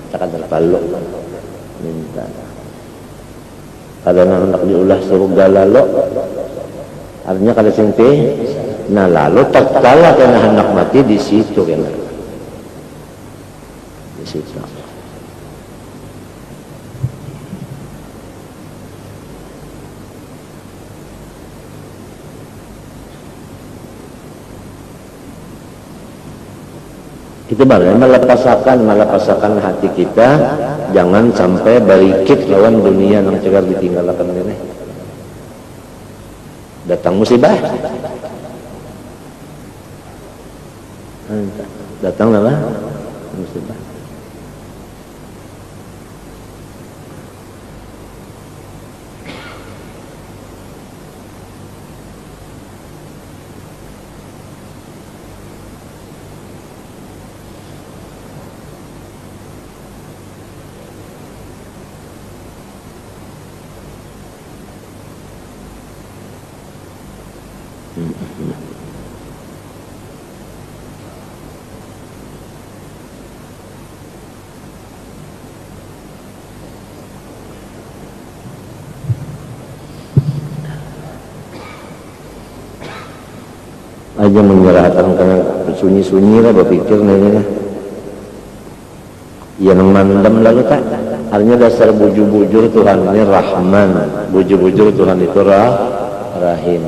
sekadar par lo minta kada nak diulah suruh galalo artinya kada singti nah lalu tatkala kena hendak mati di situ kena di situ itu baru melepasakan hati kita jangan sampai barikit lawan dunia yang cegar ditinggalkan ini datang musibah datang apa musibah aja menyerahkan karena sunyi-sunyi lah berpikir nih ya mandam lalu tak artinya dasar bujur-bujur Tuhan ini Rahman bujur-bujur Tuhan itu Rahim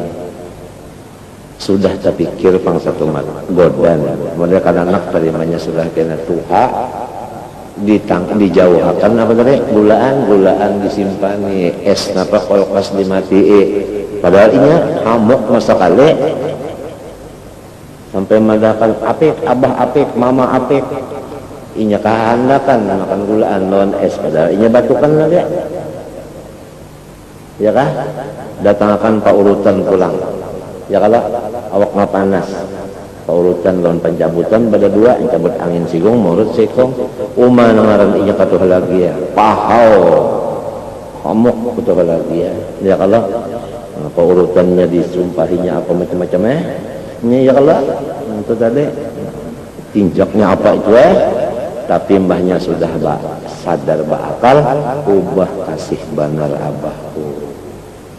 sudah terpikir pangsa tumat godan model anak terimanya sudah kena tuha dijauhkan apa tadi gulaan disimpani es napa kolkas dimati padahal ini hamuk masa kali sampai madakan apik abah apik mama apik inya kahandakan makan gulaan lawan es padahal inya batukan lagi ya kah datangkan paurutan pulang ya kalau awak mah panas paurutan lawan pencabutan pada dua cabut angin sigong murut sikong uma nangaran inya katuh lagi ya pahau hamuk katuh lagi ya kalau paurutannya disumpahinya apa macam-macam ini ya kalau itu tadi tinjaknya apa itu tapi mbahnya sudah sadar bakal ubah kasih banar abahku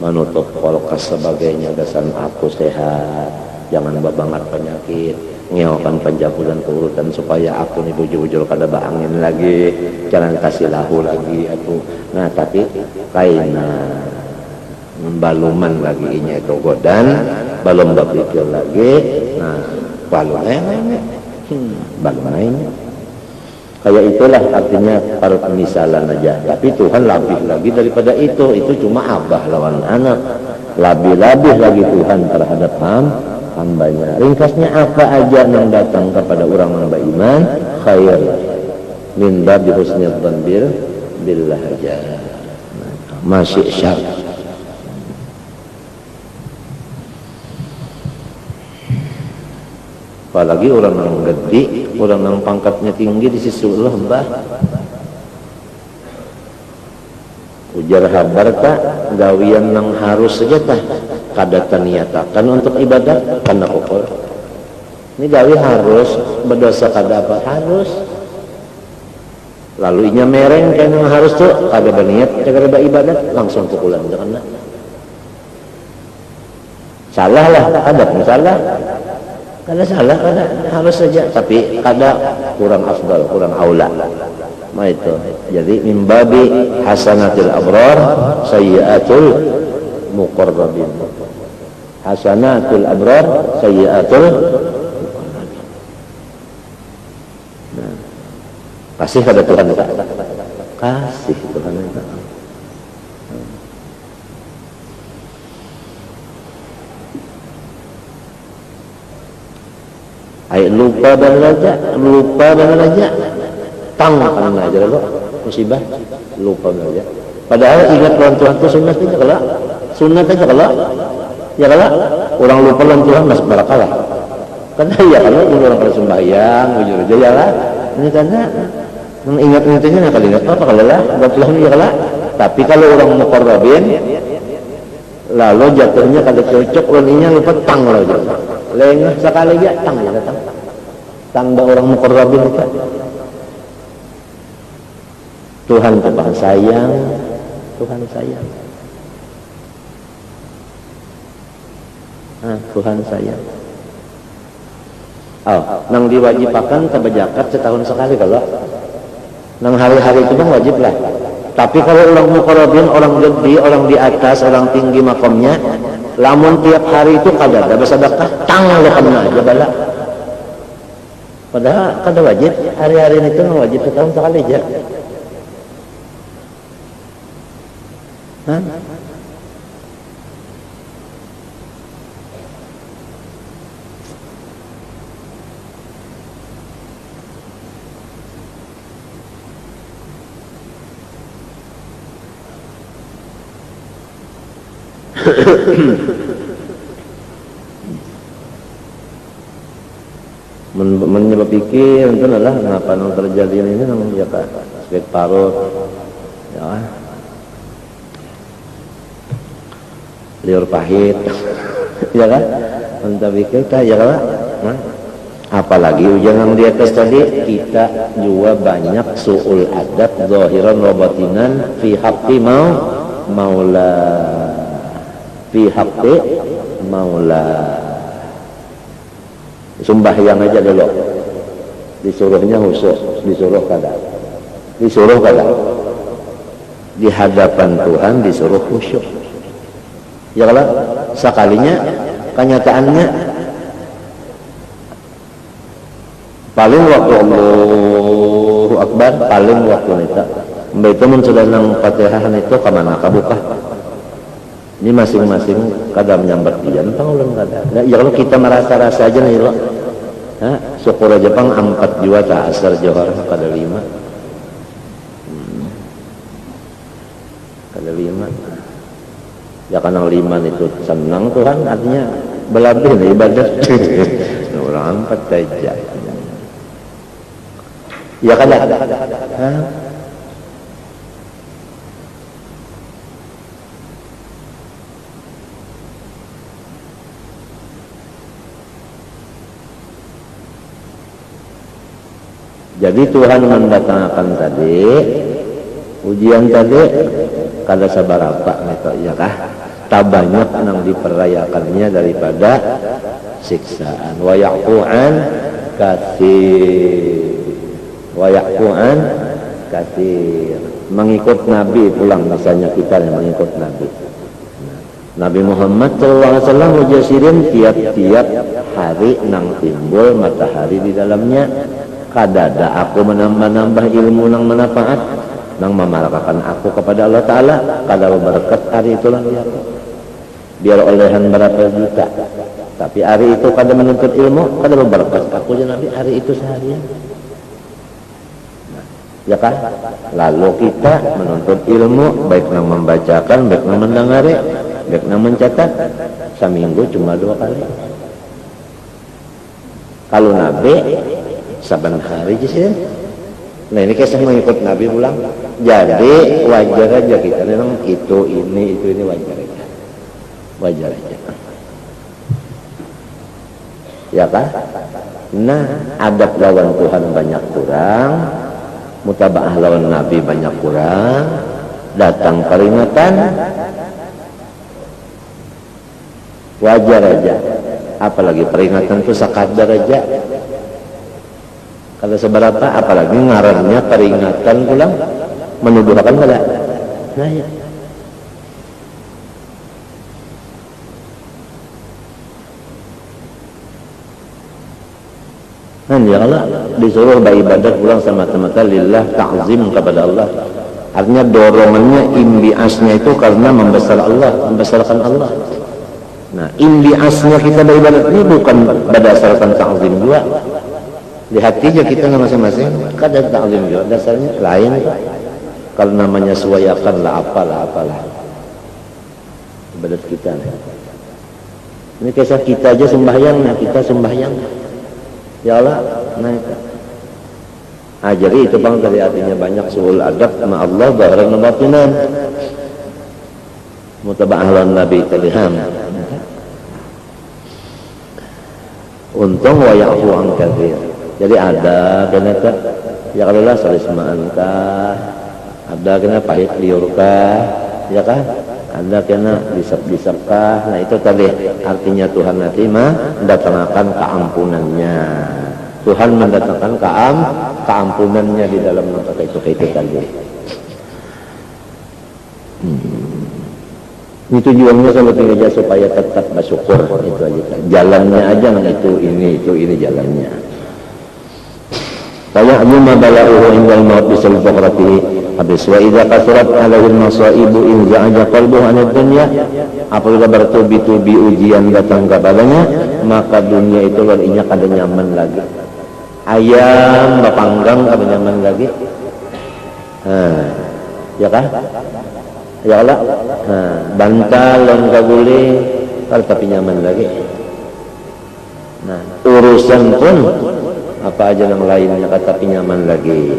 menutup kolkas sebagainya dasan aku sehat jangan babangat penyakit ngeokan penjabulan keurutan supaya aku nih bujur-bujur kada baangin lagi jangan kasih lahu lagi aku nah tapi kaina baluman lagi inya itu godan balum berpikir lagi nah balum lainnya kayak itulah artinya para pemisalan aja tapi Tuhan lebih lagi daripada itu cuma abah lawan anak lebih lagi Tuhan terhadap hambanya ringkasnya apa aja yang datang kepada orang yang beriman khair min babi husnil dhanbil billah aja masih syar apalagi orang yang gede, orang yang pangkatnya tinggi di sisi Allah mbah ujar habar tak gawian yang harus saja tak kadatan niatakan untuk ibadah karena kokor ini gawi harus berdosa kada apa harus lalu inya mereng kan yang harus tuh kada berniat kada beribadat langsung pukulan karena salah lah ada salah kada salah kada harus saja tapi kada kurang afdal kurang aula mah itu jadi mimbabi hasanatil abrar sayyiatul muqarrabin hasanatul abrar sayyiatul nah kasih pada Tuhan tak kasih Tuhan tak ay lupa dan raja tang karena aja lo musibah lupa aja padahal ingat Tuhan itu sunat aja kalau Ya kalau orang lupa lan Tuhan masuk barakalah. Karena ya kalau orang pada sembahyang, jujur aja ya lah. Ini karena mengingat intinya kali ingat apa kalau lah, buatlah ya kalau. Tapi kalau orang muqarrabin, lalu jatuhnya kalau cocok laninya lupa tang loh jatuh. Lengah sekali aja tang ya tang. Tanda orang muqarrabin itu. Tuhan Tuhan sayang, Tuhan sayang. Tuhan sayang. Nang diwajibakan kebajakat setahun sekali kalau. Nang hari-hari itu kan wajib lah. Tapi kalau orang muqarrabin, orang gede, orang di atas, orang tinggi makamnya, lamun tiap hari itu kada bersedekah, tang lo kena aja bala. Padahal kada wajib, hari-hari itu wajib setahun sekali aja. Menyebab pikir itu adalah kenapa yang terjadi ini namanya ya kak sakit parut ya liur pahit ya kan entah pikir tak ya kan apalagi ujian yang di atas tadi kita juga banyak su'ul adab zahiran wa batinan fi haqqi maula fi haqqi maula. Sembahyang aja dulu disuruhnya khusus, disuruh kada di hadapan Tuhan disuruh khusyuk ya kalau sekalinya kenyataannya paling waktu Allahu Akbar paling waktu nita mbak itu sudah nang Fatihah itu kemana kabuka ini masing-masing kada menyambat dia ulun kada ya kalau kita merasa-rasa aja nih loh syukur aja pang 4 jiwa tak asar johar kada 5 kada 5 ya karena 5 itu senang Tuhan artinya berlebih nih ibadah orang 4 saja ya kada jadi Tuhan mendatangkan tadi ujian tadi kada sabarapa gitu ya kah tak banyak yang diperayakannya daripada siksaan wa ya'fu'an katsir mengikut Nabi pulang misalnya kita yang mengikut Nabi Muhammad SAW mujasirin tiap-tiap hari nang timbul matahari di dalamnya kadada aku menambah ilmu nang manfaat nang memalakakan aku kepada Allah Ta'ala kada berkat hari itulah dia biar olehan berapa juta tapi hari itu kada menuntut ilmu kada berkat aku ya Nabi hari itu seharian ya kan lalu kita menuntut ilmu baik nang membacakan baik nang mendengari baik nang mencatat seminggu cuma 2 kali kalau Nabi saban hari aja. Nah ini kisah mengikut Nabi pulang. Jadi wajar aja kita memang itu ini wajar aja. Ya kan? Nah adab lawan Tuhan banyak kurang, mutabaah lawan Nabi banyak kurang, datang peringatan wajar aja. Apalagi peringatan itu sekadar aja. Kalau seberapa apalagi ngarannya peringatan pulang menuduhkan kada nah ya ya Allah disuruh beribadah pulang semata-mata lillah ta'zim kepada Allah artinya dorongannya imbiasnya itu karena membesarkan Allah nah imbiasnya kita beribadah ini bukan berdasarkan ta'zim juga di hatinya kita masing-masing kadang ta'zim juga dasarnya lain kalau namanya suwayakan lah apalah ibadat kita Ini kisah kita aja sembahyang, nah kita sembahyang. Ya Allah, nah itu. Jadi itu bang tadi artinya banyak suhul adab sama Allah zahiran wa batinan. Mutaba'ahlan Nabi taliham. Untung wa ya'fu an katsir. Jadi ada kenapa ya kalau lah salismaan kah, ada kena pahit liur kah, ya kan? Ada kena bisap-bisap kah. Nah itu tadi artinya Tuhan nanti mendatangkan keampunannya. Tuhan mendatangkan keampunannya di dalam neraka itu tadi. Ini tujuannya sebetulnya supaya tetap bersyukur itu aja. Jalannya aja itu ini jalannya. Faya'luma bala'uhu indal maut bisal faqratihi habis wa idza kasurat alaihi al-masaibu in za'aja qalbuhu anid dunya. Apabila bertubi-tubi ujian datang kepadanya, maka dunia itu larinya kada nyaman lagi. Ayam bapanggang kada nyaman lagi. Ya kah? Ya Allah. Bantal lan kaguling kada tapi nyaman lagi. Nah, urusan pun apa aja yang lainnya kata pinjaman lagi.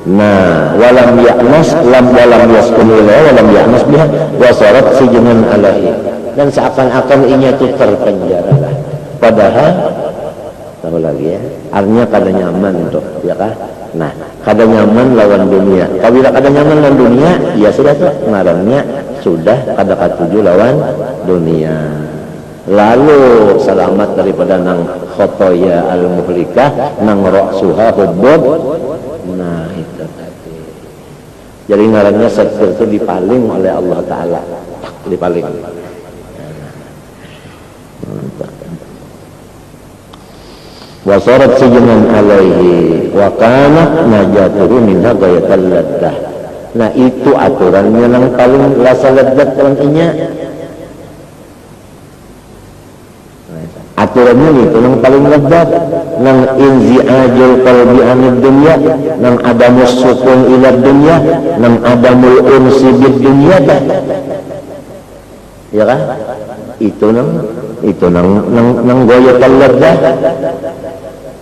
Nah, walam ya'nas walam yaskunila walam ya'nas biha wasarat sijnan alaihi. Dan seakan-akan inya itu terpenjara lah. Padahal tahu lagi ya, artinya kada nyaman tuh, ya kah? Nah, kada nyaman lawan dunia. Kalau kada nyaman lawan dunia, ya sudah tuh ngarannya sudah kada katuju lawan dunia. Lalu selamat daripada nang khotoya al-muhlikah nang ra'suha hubbub. Nah itu tadi. Jadi ngarannya sekir itu dipaling oleh Allah Ta'ala. Dipaling. Wasarat sijnan alaihi wa kana najatuhu minha gayatal laddah. Nah itu aturannya nang paling rasa lezat orang inya. Aturannya itu yang paling lezat, nang inzi'ajul qalbi anid dunya, nang adamus sukun ila dunya, nang adamul unsi bid dunya dah. Ya kan? Itu nang goyatal ladzah.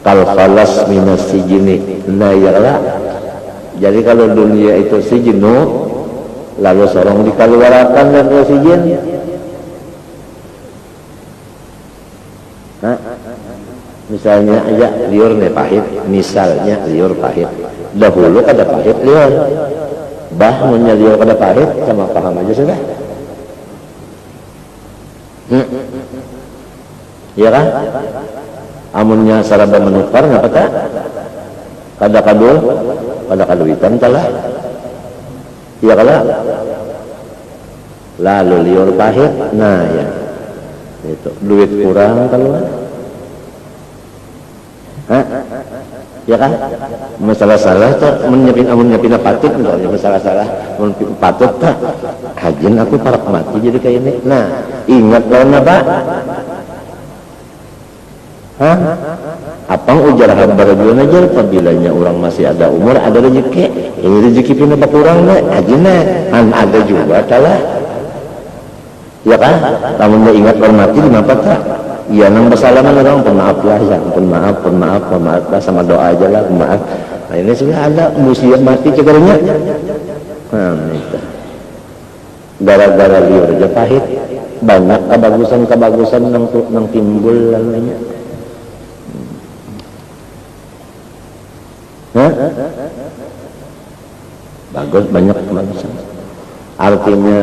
Kal khalas minas sijini. Nah ya lah. Jadi kalau dunia itu sijinu, lalu seorang dikeluarkan dari sijin. Misalnya aja liur nih pahit, misalnya liur pahit. Dahulu kada pahit liur. Bahmunnya liur kada pahit sama paham aja sudah. Ya kan? Amunnya saraba menukar ngapa tak? Kada kaduitan talah. Ya kala. Lalu liur pahit, nah ya. Itu duit kurang kalau ya kan masalah-salah tuh menyepin patit misalnya masalah-salah patut tak hajin aku parak mati jadi kayak ini. Nah ingat lawan apa apang ujar habar jual aja apabila orang masih ada umur ada rezeki ini rezeki pina kurang deh hajin ada juga talah ya kan namun ingat lawan mati di mana tak. Iya nang bersalaman orang pemaaf lah ya, pemaaf lah sama doa aja lah maaf. Nah ini sudah ada musiat mati cekernya. Nah itu gara-gara liur aja pahit banyak kebagusan nang timbul lalunya. Bagus banyak kebagusan. Artinya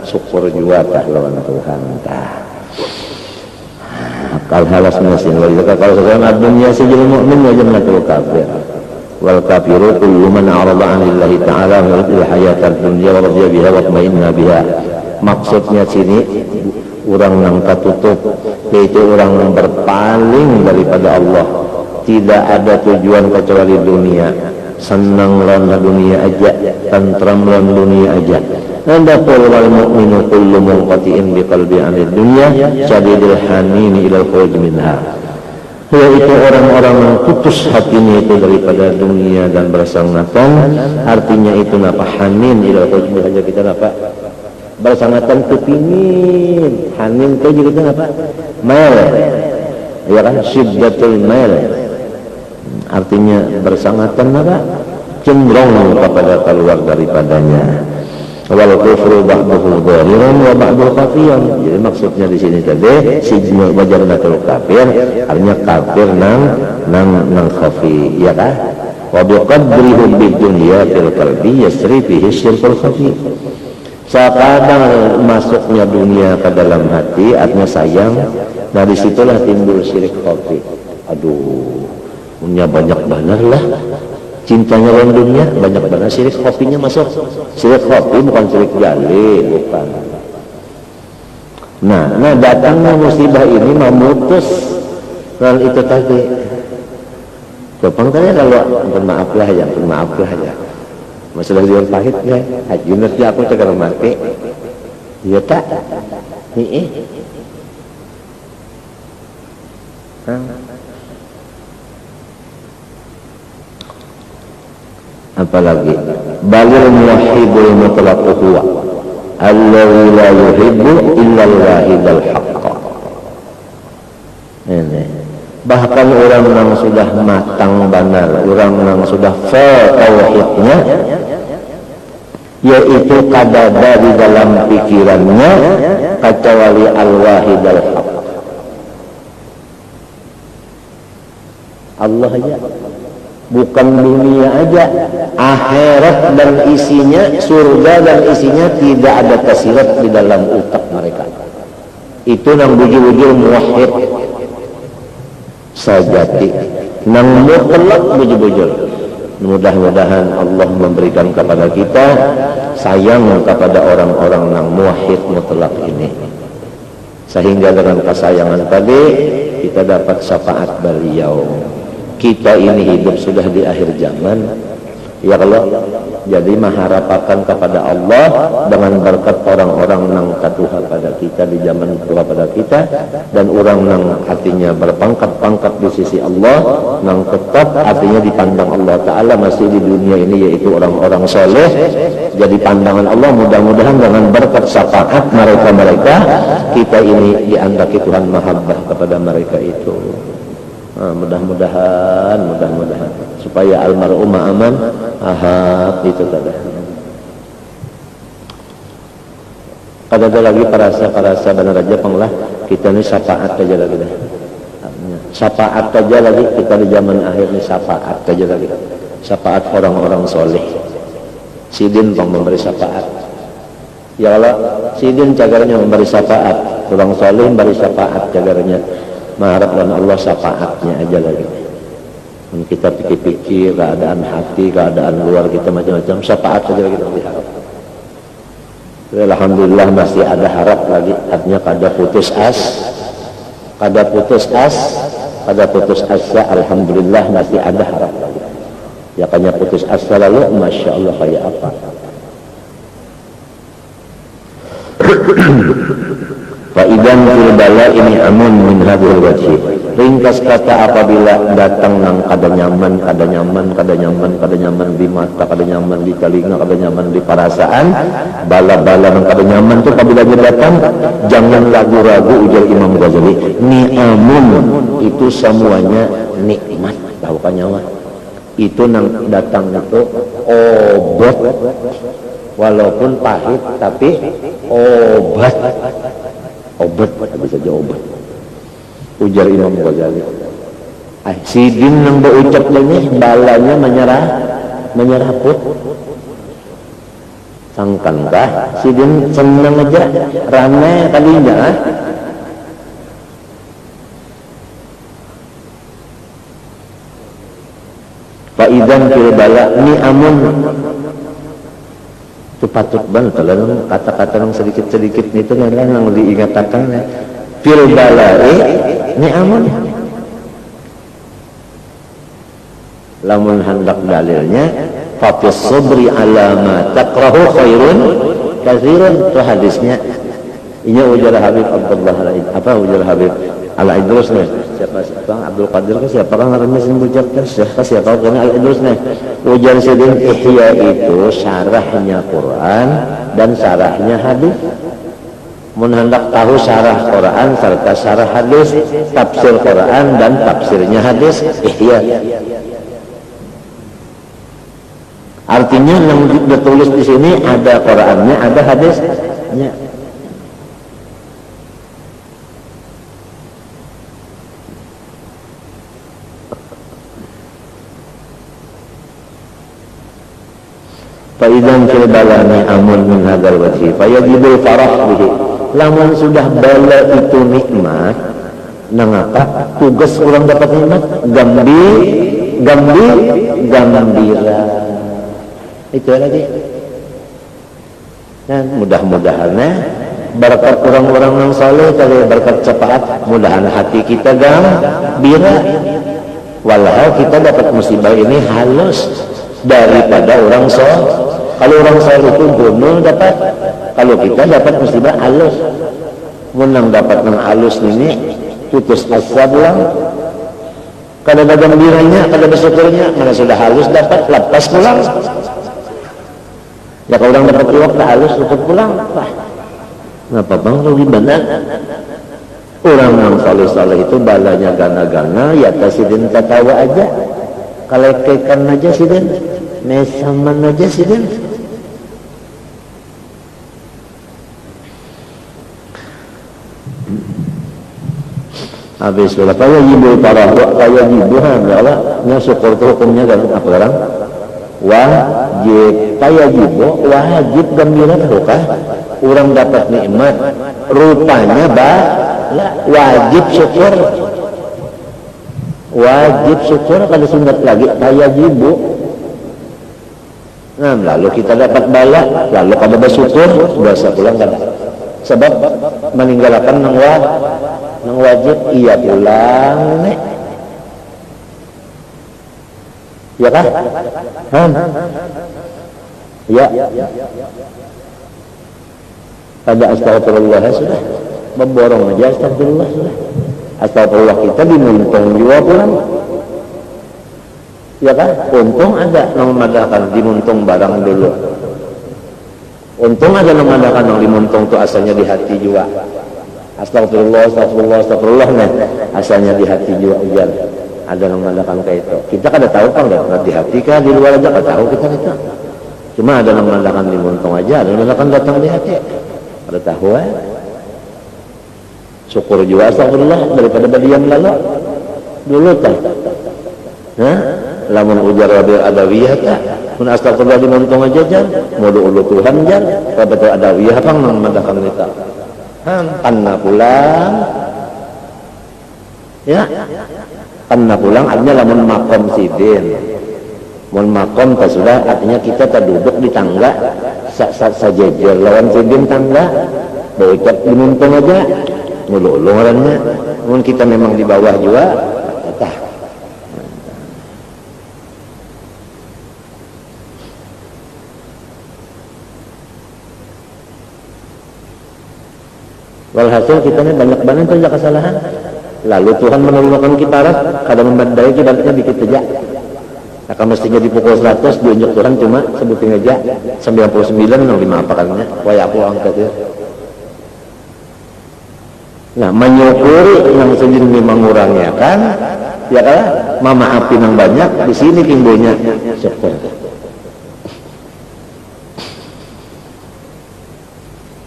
syukur juga tak lawan Tuhan tak. Kal halas mesin wa idza qala sallallahu dunya sijil mu'min wa jannatul kafir wal kafiru kullu man a'rada 'anillahi ta'ala wa radiya hayatad dunya wa radiya biha wa tma'inna biha. Maksudnya sini orang yang tertutup yaitu orang yang berpaling daripada Allah, tidak ada tujuan kecuali dunia, senang lawan dunia aja, tentram lawan dunia aja. Anda qul wal mu'minu kullu munqati'in biqalbi 'anid dunya syadidul hanini ilal khuruj minha. Yaitu orang-orang yang putus hatinya itu daripada dunia dan bersangatan, artinya itu napa hanin ilal khuruj minha. Kita napa bersangatan kepingin hanin teh juga apa mail ya kan syiddatul mail artinya bersangatan apa cenderung kepada keluar daripadanya wal kufru ba'dahu dhahirun wa ba'dahu khafiyan. Jadi maksudnya di sini tadi sijnu wajarnatul kafir artinya kafir nang khafi ya kan wa biqadri hubbid dunya fil qalbi yasri fihi syirkul khafi. Sekadang masuknya dunia ke dalam hati artinya sayang, nah disitulah timbul syirik khafi. Aduh punya banyak benar lah cintanya lawan dunia, banyak benar syirik khafinya masuk. Syirik khafi bukan syirik jali, bukan. Nah datangnya musibah ini memutus hal itu tadi. Contohnya kalau maaf lah ya, masalah jual pahit ya, ajunatnya aku tegar mati, iya tak, nih, apalagi balil muwahhidul mutlaq huwa alladzi la yuhibbu illa al-wahidal haqq. Ini bahkan orang yang sudah matang benar, orang yang sudah full tauhidnya, yaitu kadada di dalam pikirannya kecuali al-wahidal haqq, Allah aja, bukan dunia aja, akhirat dan isinya, surga dan isinya tidak ada tersirat di dalam utak mereka. Itu nang bujur-bujur muwahhid sajati, nang mutlak bujur-bujur. Mudah-mudahan Allah memberikan kepada kita sayang kepada orang-orang nang muwahhid mutlak ini, sehingga dengan kesayangan tadi kita dapat syafaat beliau. Kita ini hidup sudah di akhir zaman, ya Allah, jadi mengharapkan kepada Allah dengan berkat orang-orang nang katuha pada kita di zaman tua pada kita, dan orang nang artinya berpangkat-pangkat di sisi Allah, nang tetap artinya dipandang Allah Ta'ala masih di dunia ini, yaitu orang-orang soleh. Jadi pandangan Allah, mudah-mudahan dengan berkat syafaat mereka-mereka, kita ini diandaki Tuhan mahabbah kepada mereka itu. Mudah-mudahan supaya almarhum aman itu tadi. Ada lagi parasa benar aja penglah kita ini syafaat aja lagi dah. Syafaat aja lagi kita di zaman akhir ini, syafaat aja lagi. Syafaat orang-orang soleh. Sidin memberi syafaat. Ya Allah, sidin cagarnya memberi syafaat, orang soleh memberi syafaat cagarnya. Mengharapkan Allah syafaatnya aja lagi. Kita pikir-pikir keadaan hati, keadaan luar kita macam-macam, syafaat saja lagi kita berharap. Alhamdulillah masih ada harap lagi, artinya kada putus asa, alhamdulillah masih ada harap lagi. Ya kanya putus asa lalu, masya Allah kayak apa? Fa'idan fil bala ini amun min hadhil wajhi. Ringkas kata apabila datang nang kada nyaman di mata, kada nyaman di telinga, kada nyaman di perasaan, bala-bala nang kada nyaman itu apabila dia datang, jangan ragu-ragu, ujar Imam Ghazali. Ni'amun itu semuanya nikmat, tahu kan nyawa. Itu nang datang itu obat, walaupun pahit tapi obat bisa saja obat, ujar Imam Ghazali. Sidin nang berucap lagi balanya menyerah put. Sangkankah sidin senang aja ramai kalinya? Fa idzan fil bala ni'amun, itu patut banget kalau kata-kata yang sedikit-sedikit itu yang diingatkan fil bala'i ni'amun. Lamun hendak dalilnya fa fis sabri ala ma takrahu khairun katsirun, itu hadisnya. Ini ujar Habib Abdullah ujar Habib Al-Idrus nih. Siapa Abdul Qadir ke siapa kan namanya ucapkan siapa kan Al-Idrus nih. Ujar Sidin Ihya itu syarahnya Quran dan syarahnya hadis. Mun hendak tahu syarah Quran serta syarah hadis, tafsir Quran dan tafsirnya hadis, ihya. Artinya yang ditulis di sini ada Qurannya, ada hadisnya. Faidan fil balani amun min hadzal wajhi fayajibul farah bihi. Lamun sudah bala itu nikmat, nangapa tugas orang dapat nikmat gembira. Itu lagi. Dan mudah-mudahan berkat orang-orang yang saleh, kalau berkat syafaat, mudahan hati kita gembira. Walau kita dapat musibah ini halus daripada orang saleh. Kalau orang saleh itu gunung dapat, kalau kita dapat musibah halus. Menang dapat nang halus ini putus asa pulang. Kada ada gembiranya, kada ada syukurnya, mana sudah halus dapat lepas pulang. Ya kalau orang dapat uang tak halus lepas pulang. Wah, ngapa bang rugi benar? Orang yang saleh-saleh itu balanya gana-gana, ya tasidin ketawa aja, kalekekan aja sidin, mesaman aja sidin. Habis sudah kaya jibu parah, kaya jibuhan, ya Allah, nya syukur itu hukumnya kan apa orang? Wajib, kaya jibu, wajib gembira kah? Orang dapat nikmat, rupanya wajib syukur. Wajib syukur kalau sunat lagi kaya jibu. Nah, lalu kita dapat bala, lalu kalau bersyukur, dosa pulang kan? Sebab meninggalkan nang wajib iya pulang nek. Ya kah? Ya. Ada astagfirullah sudah. Memborong aja astagfirullah sudah. Astagfirullah kita dimuntung juga pulang. Ya kan? Untung ada memadahkan dimuntung barang dulu. Untung ada memadahkan yang dimuntung itu asalnya di hati juga. Astagfirullah, astagfirullah, astagfirullah nih. Asalnya di hati juga ujar. Ada yang memadahkan kayak itu. Kita kada tahu kan di hati kah di luar aja kada tahu kita itu. Cuma ada yang memadahkan dimuntung aja, ada yang memadahkan datang di hati. Kada tahu syukur juga astagfirullah daripada badiam lalu. Dulu kan. Hah? Lamun ujar wabil adawiyah tak mun astagfirullah dimuntung aja jan modu ulu Tuhan jan betul adawiyah pang memadahkan kita panna pulang ya panna pulang artinya lamun makom sidin mun makom tak sudah artinya kita terduduk di tangga sajejer lawan sidin tangga boikat dimuntung aja modu ulu orangnya mun kita memang di bawah juga tah. Walhasil kita ini banyak banget saja kesalahan. Lalu Tuhan menurunkan kiparat, kadang membandai kiparatnya dikit saja. Maka mestinya dipukul 100, diunjuk Tuhan cuma sebutin aja 99 yang dimaafkannya. Wah aku angkat ya. Nah menyukuri yang sendiri mengurangnya kan, ya kan? Memaafin yang banyak di sini timbulnya syukur.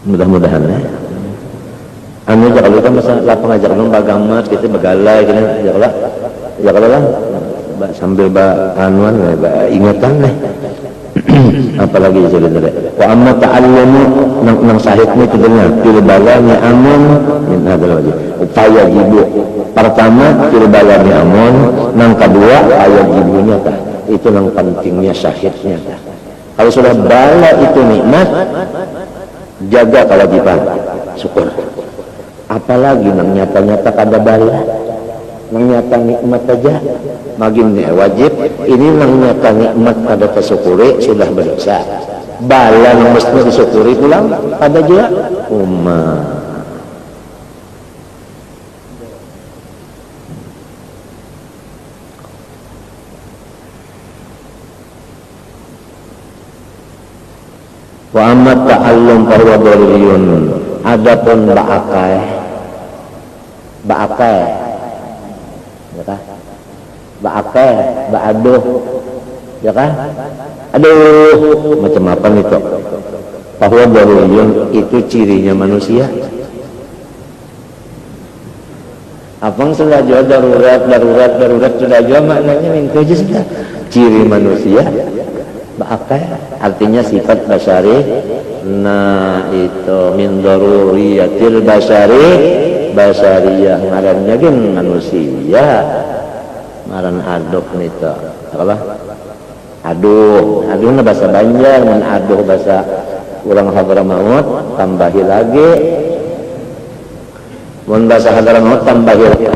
Mudah-mudahan ya. Anu kalau kita masalah pengajak nang bagamat kita begalai kita ya kalau lah sambil anuan ingatan nih apalagi sebenarnya wa amma ta'allamu nang sahihnya itu dengar fil balani amun min hadzal wajh upaya jibu pertama fil balani amun nang kedua upaya jibunya tah itu nang pentingnya syahidnya tah kalau sudah bala itu nikmat jaga kewajiban syukur. Apalagi nang nyata-nyata kada bala nang nyata nikmat aja magin wajib ini nang nyata nikmat kada tersyukuri sudah berdosa bala nang mesti disyukuri pulang kada juga Wa amat ta'allum parwadoliyun. Adapun ba'akai, ya kan? Ba'akai, ba'aduh, ya kan? Aduh, macam apa nih toh? Parwadoliyun itu cirinya manusia. Abang sudah jual darurat sudah jual, maknanya itu aja sudah ciri manusia. Ba'akai artinya sifat basyari. Nah itu min daruriyatil basyariyah ngarannya kan manusia. Ngaran aduk nih toh. Apa? Aduh na bahasa Banjar, mun aduh bahasa urang Hadramaut tambahi lagi. Mun bahasa Hadramaut tambahi lagi.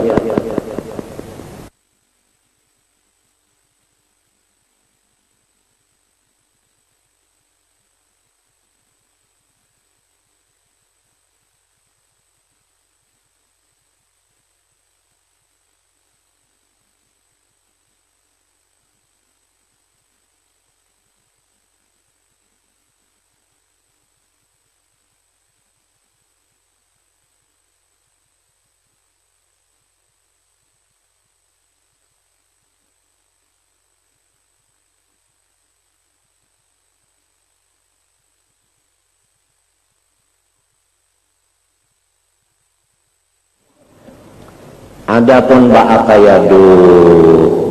Adapun ba'akayaduh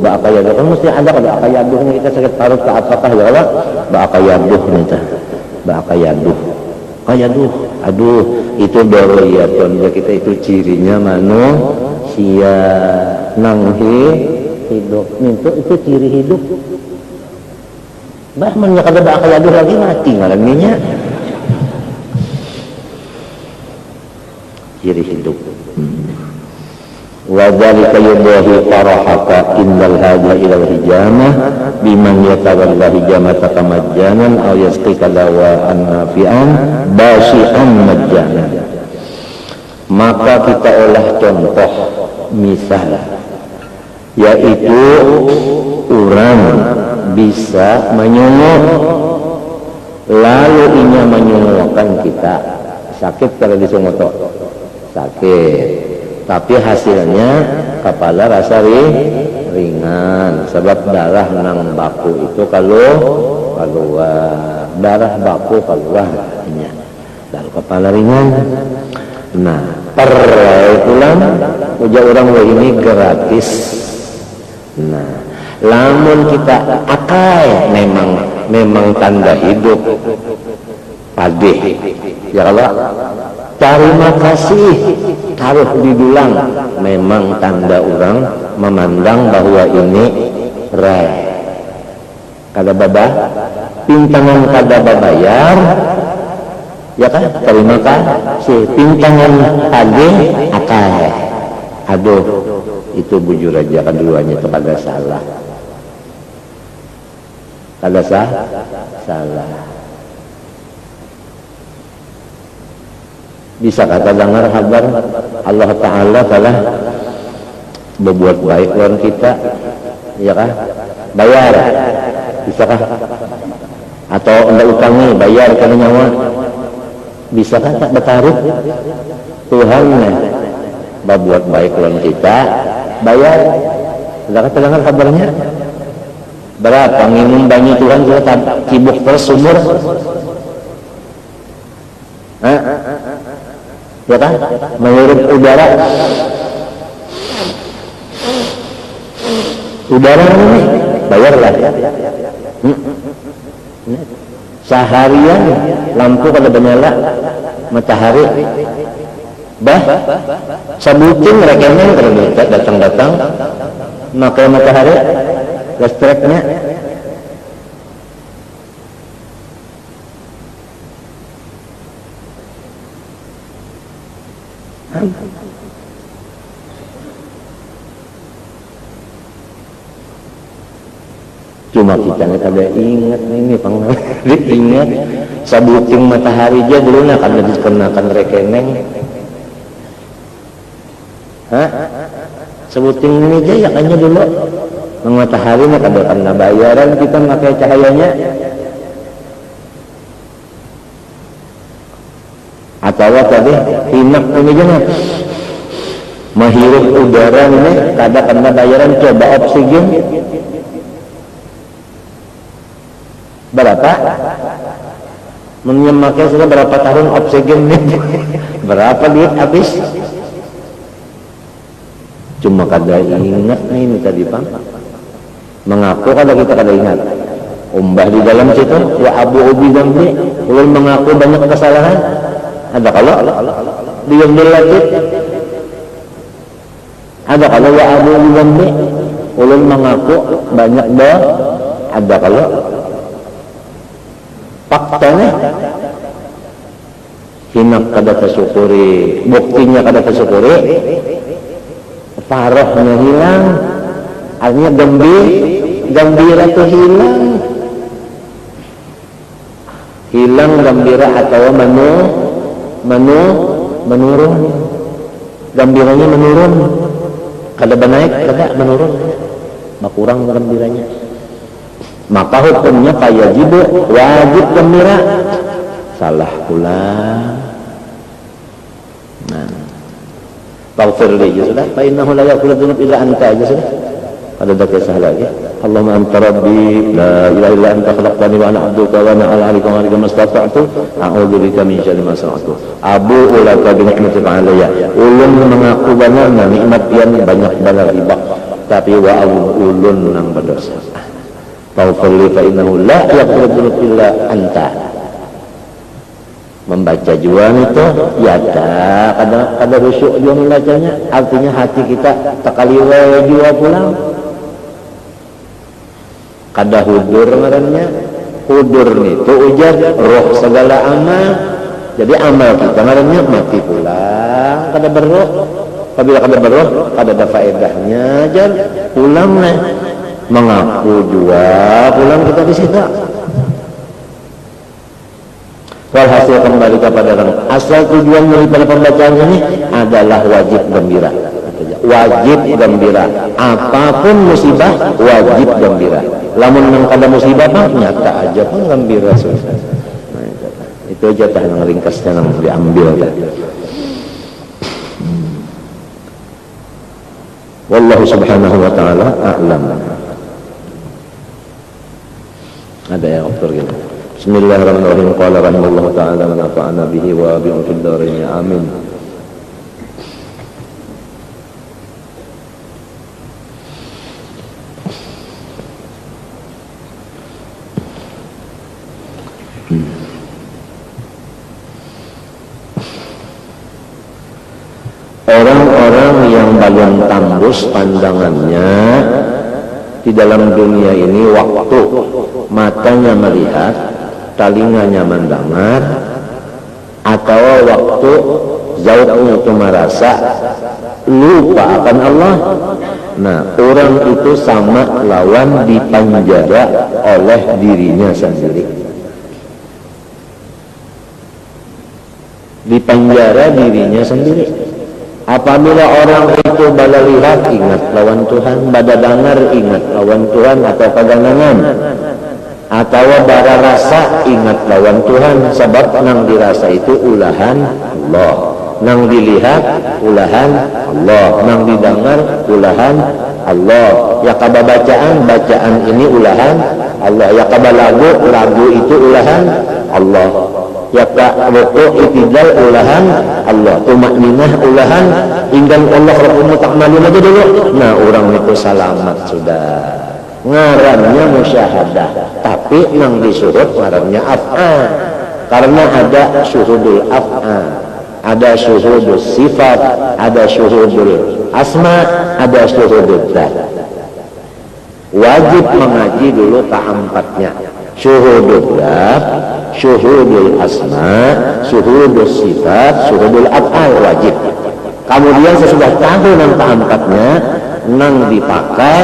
kan mesti ada kalau ba'akayaduhnya kita sakit parut ke apakah ya Allah? Ba'akayaduh nih ta. Ba'akayaduh. Aduh, itu daruriyatun ya, kita itu cirinya manusia. Nanghi hidup. Itu ciri hidup. Bahman ya kada ba'akayaduh lagi mati ngalaminya. Ciri hidup. وذلك يضاهي فرحك إن الهاجة إلى الهجامة بمن يتولى هجامتك مجانا أو يسقيك دواء نافعا باشئا مجانا. Maka kita olah contoh misal, yaitu orang bisa menyungguh, lalu inya menyungguhkan kita sakit kalau disungguh sakit, tapi hasilnya kepala rasa ringan sebab darah nang baku itu kalau keluar, darah baku keluar lalu kepala ringan. Nah pulang ujar orang ini gratis. Nah lamun kita akai memang tanda hidup padeh ya Allah. Terima kasih taruh didulang, memang tanda orang memandang bahwa ini rai. Kada baba pintangan kada babayar ya kan, terima kasih pintangan ade akai. Aduh itu bujur aja keduanya itu kada salah, salah. Bisa kata dengar kabar Allah Ta'ala telah berbuat baik lawan kita, ya kah? Bayar, bisakah? Atau anda utangi bayar karena nyawa, bisakah tak bertaruh? Tuhan berbuat baik lawan kita, bayar. Sudah kata dengar kabarnya? Berapa minum banyak Tuhan sudah cibuk terus sumur? Ya kan? Menghirup udara ini bayarlah. Seharian lampu kalau menyala matahari sebutin rekening terus datang pakai matahari listriknya. Cuma kita kada ingat ini ingat sabuting matahari aja dulu nak kada dikenakan rekening. Sebuting ini aja ya kayaknya dulu matahari nak kada kena bayaran kita pakai cahayanya. Atau tadi hinak ini jangan menghirup udara ini kada kena bayaran coba oksigen berapa? Menyemakai sudah berapa tahun oksigen ini? Berapa duit habis? Cuma kada ingat nih ini tadi Pak. Mengaku kada kita kada ingat. Umbah di dalam situ wa abu ubi dambi ulun mengaku banyak kesalahan. Ada kalau diam lagi. Ada kalau wa abu ubi dambi ulun mengaku banyak dah. Ada kalau faktanya hinak kada tersyukuri, buktinya kada tersyukuri, farahnya hilang, artinya gembira itu hilang gembira atau menurun, gembiranya menurun, kada naik, kada menurun, berkurang gembiranya. Maka hukumnya wajib gembira. Salah pula. Nah, taufir aja sudah. Fa innahu la yaqulu dzunub illa anta aja sudah. Ada dak salah lagi. Allahumma anta rabbi la ilaha illa anta khalaqtani wa ana 'abduka wa ana 'ala 'ahdika wa 'ahdika mastata'tu a'udzu bika min syarri ma sana'tu. Abu ulaka bi ni'matika 'alayya. Ulun mengaku benar nikmat yang banyak benar ibak, tapi wa ulun nang berdosa. Taufirli fa innahu la yaqulu dzunub illa anta. Membaca juan itu ya kada khusyuk juga membacanya, artinya hati kita takaliwa jua pulang, kada hudur ngarannya. Hudur itu ujar roh segala amal, jadi amal kita ngarannya mati pulang, kada berroh. Apabila kada berroh kada ada faedahnya, jar pulang nih mengaku jua pulang kita di situ. Walhasil kembali kepada asal tujuan daripada pembacaan ini adalah wajib gembira. Wajib gembira. Apapun musibah wajib gembira. Lamun nang kada musibah mah nyata aja pun gembira susah. Nah, itu aja tah nang ringkasnya nang diambil tadi. Wallahu subhanahu wa ta'ala a'lam. Ada yang oktor gitu. Bismillahirrahmanirrahim. Qala rahimahullahu ta'ala wa nafa'ana bihi wa bi'um fid dharain. Amin. Orang-orang yang paling tandus pandangannya di dalam dunia ini waktu matanya melihat, talinganya mendengar, atau waktu zauknya itu merasa, lupa akan Allah. Nah, orang itu sama lawan dipenjara oleh dirinya sendiri. Dipenjara dirinya sendiri. Apabila orang itu bala lihat, ingat lawan Tuhan, bada dengar ingat lawan Tuhan atau kaganangan, atau bara rasa ingat lawan Tuhan, sebab nang dirasa itu ulahan Allah, nang dilihat ulahan Allah, nang didengar ulahan Allah, ya kaba bacaan ini ulahan Allah, ya kaba lagu itu ulahan Allah, ya ka ruku itidal ulahan Allah, tumakninah ulahan, ingkang Allah rabbumu takmalun aja dulu. Nah, orang itu selamat sudah. Ngarannya musyahadah, tapi nang disuhud ngarannya af'al, karena ada syuhudul af'al, ada syuhudul sifat, ada syuhudul asma, ada syuhudul dzat. Wajib mengaji dulu keempatnya, syuhudul dzat, syuhudul asma, syuhudul sifat, syuhudul af'al, wajib. Kemudian sesudah tahu nang keempatnya, nang dipakai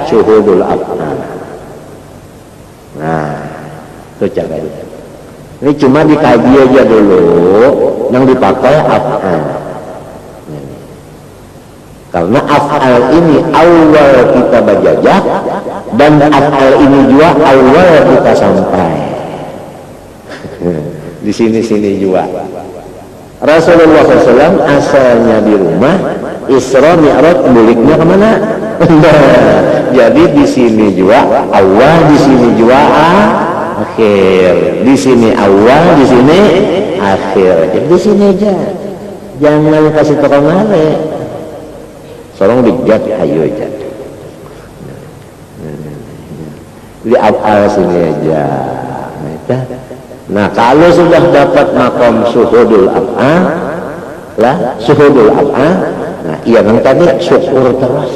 syuhudul af'al. Nah, itu caranya. Ini cuma dikaji aja dulu, yang dipakai af'al. Karena af'al ini awal kita berjajah, dan af'al ini juga awal kita sampai. Di sini juga. Rasulullah SAW asalnya di rumah, Isra Mi'raj buliknya kemana? Jadi di sini juga awal, di sini juga akhir. Di sini awal, di sini akhir. Jadi di sini aja. Jangan kasih toko ngare. Sorong dijat ayo aja. Di awal sini aja. Nah, kalau sudah dapat makom syuhudul af'al, lah syuhudul af'al, nah iya kan tadi syukur terus.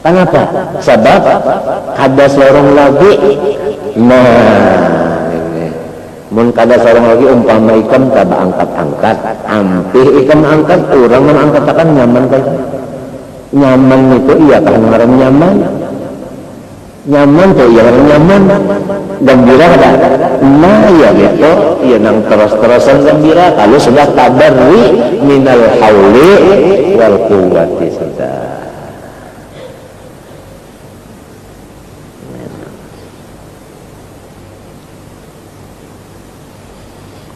Kenapa? Sebab ada seorang lagi, nah ini, mun kada seorang lagi umpama ikan kada angkat-angkat, ampih ikan angkat, orang mengangkat akan nyaman kan? Nyaman itu iya kan ngaran nyaman. Nyaman tuh ya nyaman, gembira ada. Nah ya gitu, ya nang terus-terusan gembira. Kalau sudah tabarri minal hauli wal quwwati sudah.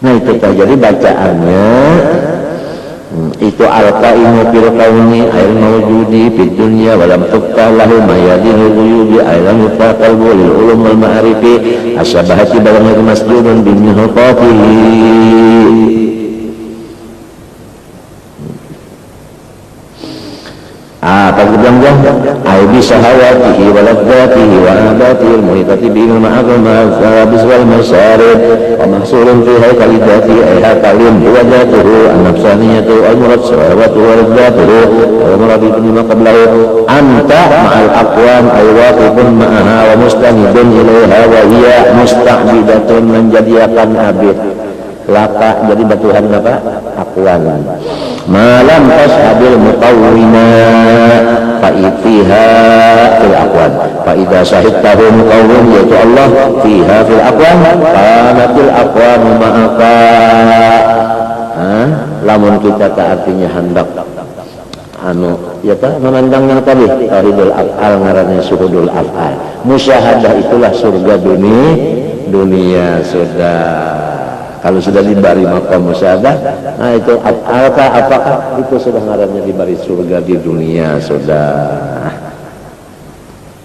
Nah itu terjadi bacaannya. Itu al-qaimu fil kauni ayil mawjudi fid dunya wa lam tuftah lahu mayadinul ghuyubi ayil mutaqal lil ulum wal ma'arifi asyabahati balamatu masjudun bin nuqatihi. Pagbilang ay bi sahawatihi wa ladzatihi wa abatihi al-muhitati bihi ma'aqam al-zawabis wal masarib wa mahsurun fi haykali dhati ay hakalim huwa dhatuhu an-nafsaniyatu al-murad sahawatu wa ladzatuhu wa muraditun lima qablahu anta ma'al aqwam ay waqifun ma'aha wa mustanidun ilaiha wa hiya musta'bidatun menjadiakan abid laka jadi batuhan apa? Aqwan malam tashabil muqawwina fa'ifiha fil aqwan fa'idha syahidtahum qawwun yaitu Allah fiha fil aqwan kanatil aqwan ma'aka. Lamun kita tak artinya hendak ya tak memandang yang tadi tauhidul af'al ngarannya syuhudul af'al musyahadah itulah surga dunia sudah. Kalau sudah diberi maqam musyahadah, nah itu apakah itu sudah ngarannya diberi surga di dunia sudah.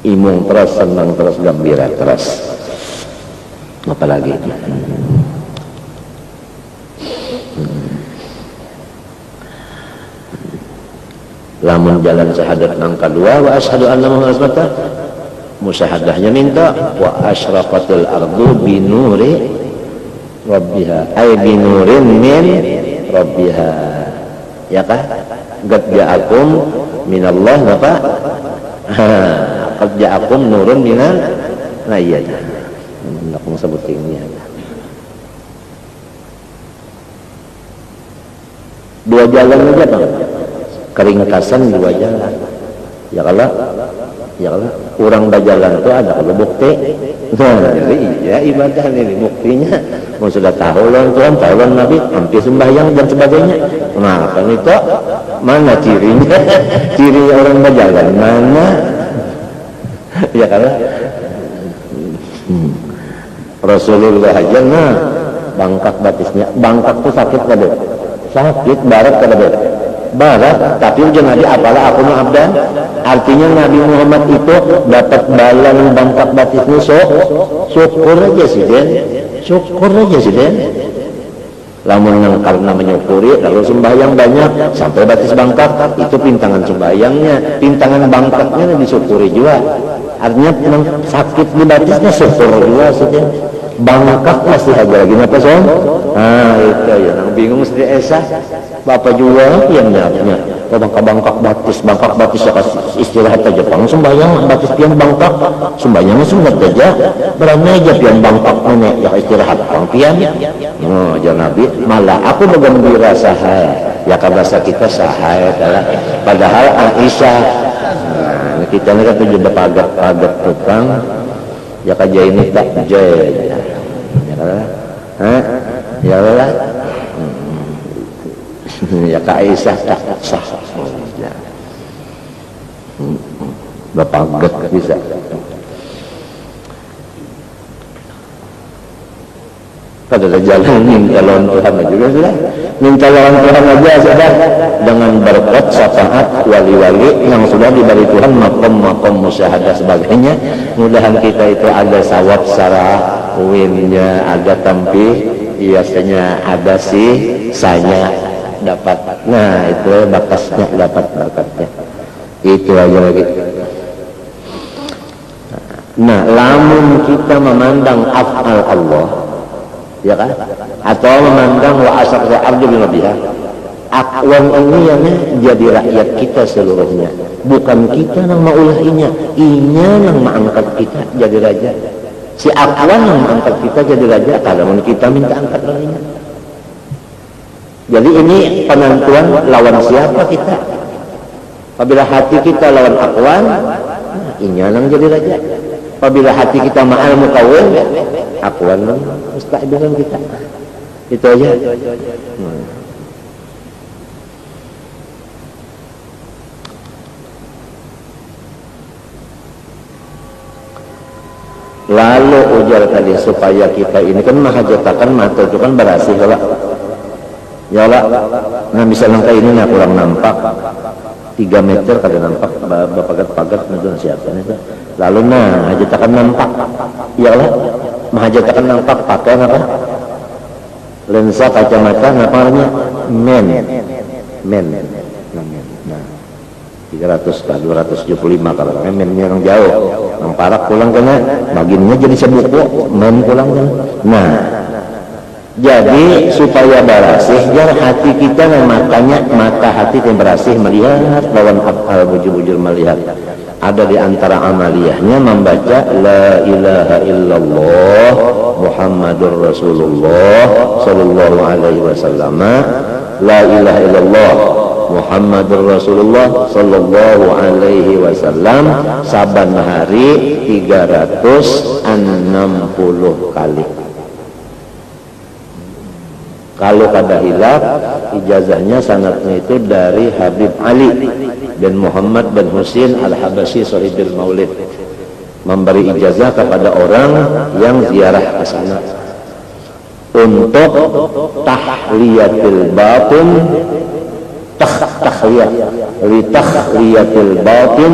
Imung terus, senang terus, gembira terus. Apalagi lamun jalan syahadat nang kedua wa asyhadu anna muhammadan rasulullah musyahadahnya minta wa asyraqatil ardu binuri rabbiha ay binurin min rabbiha ya kah qad ja'akum minallah apa qad ja'akum nurun minal nah iya hendak sebut ini ya. Dua jalan aja Bang keringkasan dua jalan ya kalau kurang berjalan itu ada kalau bukti. Nah, jadi iya ibadah ini buktinya mau sudah tahu Tuhan tahu Nabi hampir sembahyang dan sebagainya. Nah kan itu mana cirinya ciri orang berjalan mana ya kalau Rasulullah aja nah bangkak batisnya bangkak tuh sakit kada sakit barat kada barat tapi jangan apalah aku mah abdan artinya Nabi Muhammad itu dapat balang bangkak batisnya syukur aja sih Den lamun yang karena menyukuri lalu sembahyang banyak sampai batis bangkak itu pintangan sembahyangnya pintangan bangkaknya disyukuri juga artinya sakit di batisnya syukur juga sih Den bangkak masih ada lagi apa son? Ah itu ya, nang bingung mesti esa. Bapak juga yang nyapnya. Bangkak batis ya istirahat aja pang sembahyang batis pian bangkak sembahyangnya sunat aja. Berani aja pian bangkak nenek ya istirahat pang pian. Oh jangan Nabi malah aku bergembira sahaya. Ya kan bahasa kita sahaya adalah padahal Aisyah. Nah, kita ini kan tujuh pagat tukang. Ya kaja ini tak jaya ya lah ya Kak Aisyah tak sah ya bapak get bisa Pada jalan minta lawan Tuhan juga sudah, minta lawan Tuhan aja sudah, dengan berkat syafaat wali-wali yang sudah diberi Tuhan, makom musyahadah sebagainya. Mudahan kita itu ada sawab secara winnya, ada tampi, biasanya ada sanya dapat. Nah itu bakasnya dapat berkatnya. Itu aja lagi. Nah, lamun kita memandang af'al Allah, ya kan? Atau memandang wa asaqsa abdu bi nabiha. Akwan ini yang jadi rakyat kita seluruhnya. Bukan kita yang maulahinya, inya yang mengangkat kita jadi raja. Si akwan yang mengangkat kita jadi raja, kalau kita minta angkat lainnya. Jadi ini penentuan lawan siapa kita. Apabila hati kita lawan akwan, nah, inya yang jadi raja. Apabila hati kita ma'al mukawin, akwan yang musta'bilan kita. Itu aja. Lalu ujar tadi supaya kita ini kan mahajatakan mata itu kan berasih ya lah. Nah misalnya kayak ini nah kurang nampak 3 meter kada nampak bapagat-pagat itu siapa itu. Lalu nah hajatakan nampak ya lah, mahajatakan nampak pakai apa? Lensa kacamata namanya men. Nah 300 kali 275 kalau mennya yang jauh, yang parak pulang kena baginnya jadi sebuku men pulang kena. Nah jadi supaya berasih jar hati kita dan mata hati yang berasih melihat lawan afal bujur-bujur melihat. Ada di antara amaliyahnya membaca la ilaha illallah Muhammadur Rasulullah sallallahu alaihi wasallam. La ilaha illallah Muhammadur Rasulullah sallallahu alaihi wasallam saban hari 360 kali. Kalau kada hilaf ijazahnya sanadnya itu dari Habib Ali bin Muhammad bin Husain Al-Habasyi Shahibul Maulid, memberi ijazah kepada orang yang ziarah ke sana untuk tahliyatil batin, tahliyah li tahliyatil batin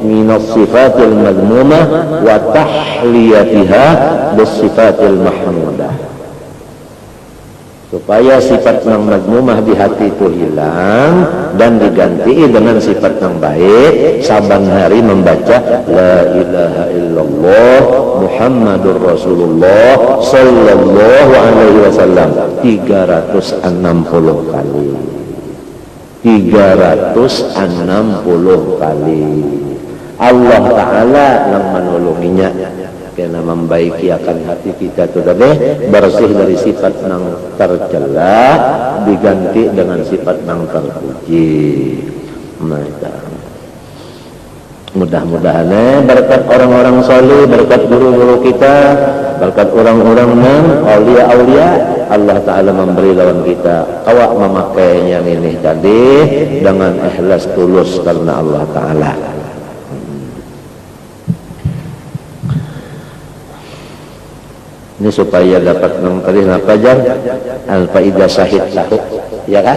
min as-sifatil madmumah wa tahliyatiha bis sifatil mahmudah, supaya sifat yang madmumah di hati itu hilang dan diganti dengan sifat yang baik. Saban hari membaca la ilaha illallah Muhammadur Rasulullah sallallahu alaihi wasallam 360 kali. 360 kali. Allah Ta'ala yang menolonginya karena membaiki akan hati kita itu tadi, bersih dari sifat yang tercela diganti dengan sifat yang terpuji. Nah, mudah-mudahan berkat orang-orang saleh, berkat guru-guru kita, berkat orang-orang yang aulia-aulia, Allah Ta'ala memberi lawan kita awak memakainya ini tadi dengan ikhlas tulus karena Allah Ta'ala. Ini supaya dapat mengetahui apa jar al-faidah syahid lahu, ya kan?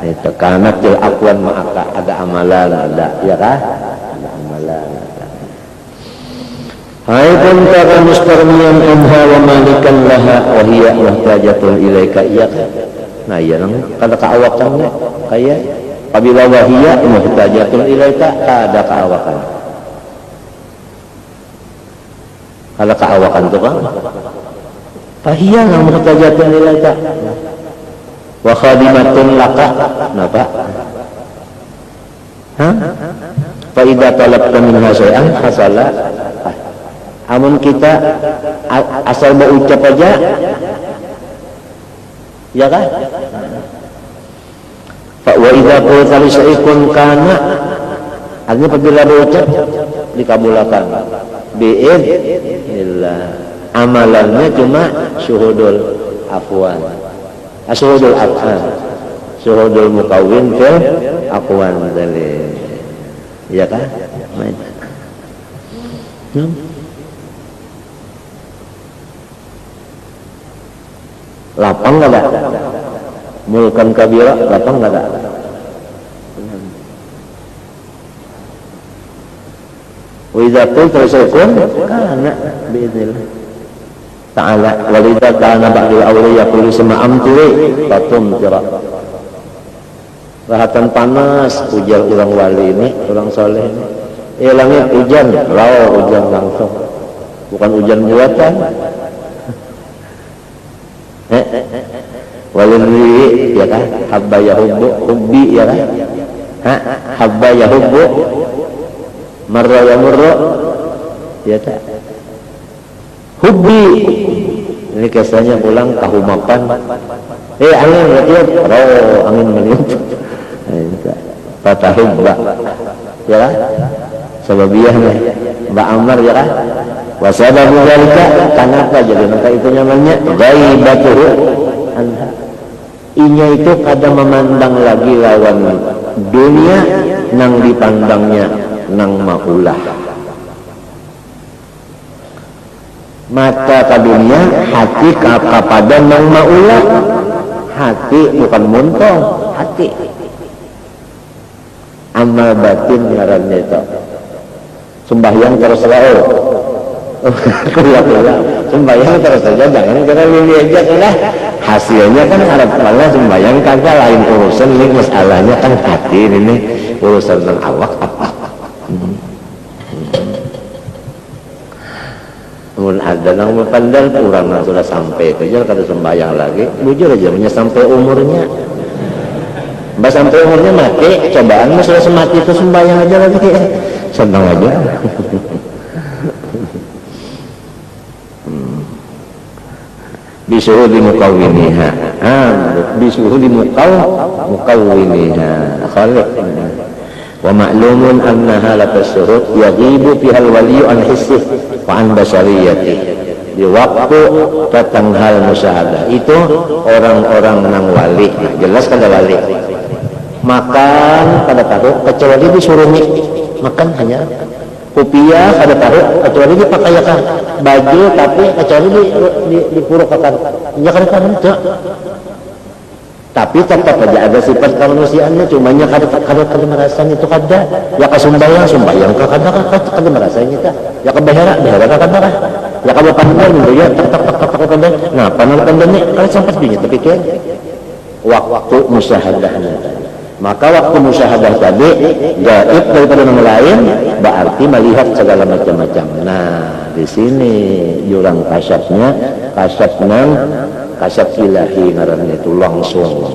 Itu karena til aqwan ma'aka ada amalan ada, ya kan? Ada amalan. Hai kunta mustarmiyan anha wa malikan laha wa hiya muhtajatun ilaika, iya kan? Nah iya nang kada kaawakan kaya apabila wa hiya muhtajatun ilaika kada kaawakan. Kada kaawakan tu kan? Fahiyah yang muhtajatun ilaika wa khadimatun laka. Kenapa? Fa idza talabta minha syai'an hasala. Amun kita asal berucap aja, ya kan? Fa wa idza qulta li syai'in kana, artinya apabila berucap dikabulkan. Bi'idznillah. Amalannya cuma syuhudul afwan, syuhudul af'al, syuhudul mukawin fil aqwan dalil, ya kan? Lapang nggak ada? Mulkan kabira, lapang nggak ada? Wa idza qulta syai'un kana bi'idznillah ta'ala wa idza kana ba'dul awliya yaqulu sama'amtiri fatumtira. Rahatan panas ujar orang wali ini, orang soleh ini. Langit hujan, hujan langsung. Bukan hujan buatan. Walilri ya kan, habba yahubbu, hubbi ya kan. Habba yahubbu, marra yamurra ya tak. Hubbi ini kisahnya pulang tahu makan. Angin meniup, angin meniup. Fatahubba ya kan. Sebabiyahnya Mbak Ammar ya kan. Wasababu dzalika, kenapa jadi maka itu namanya ghaibatuhu anha. Inya itu kada memandang lagi lawan dunia nang dipandangnya nang maulah. Mata ke dunia, hati kepada nang maulah. Hati bukan muntong, hati. Amal batin ngarannya itu. Sembahyang terus selalu. Sembahyang terus saja, jangan kena lili aja lah. Hasilnya kan harap Allah sembahyang kagak lain urusan, ini masalahnya kan hati ini urusan tentang awak apa. Namun ada yang memandang kurang sudah sampai kejar kata sembahyang lagi, bujur aja punya sampai umurnya. Mbak sampai umurnya mati, cobaan mas sudah semati itu sembahyang aja lagi, senang aja. Bisuhudi mukawwiniha, bisuhudi mukawwiniha, khaliq. Wa ma'lumun annaha la tasuhud yaghibu fiha al-waliyu an hissih wa an basariyati. Di waktu datang hal musyahadah itu orang-orang nang wali, jelas kada wali. Makan kada tahu kecuali disuruh makan hanya kopiah kada tahu kecuali dipakaikan baju tapi kecuali dipurukakan ya kada tahu tidak. Tapi tetap aja ada sifat kemanusiaannya, cumanya kada merasakan itu kada. Ya ke sembahyang kada merasakan itu. Ya ke behera kada. Ya ke pandai gitu ya tak pandai. Nah, panal pandai kada sempat bingung tapi kan waktu musyahadahnya. Maka waktu musyahadah tadi gaib daripada yang lain berarti melihat segala macam-macam. Nah, di sini jurang kasyafnya, kasyaf ilahi ngarannya itu langsung.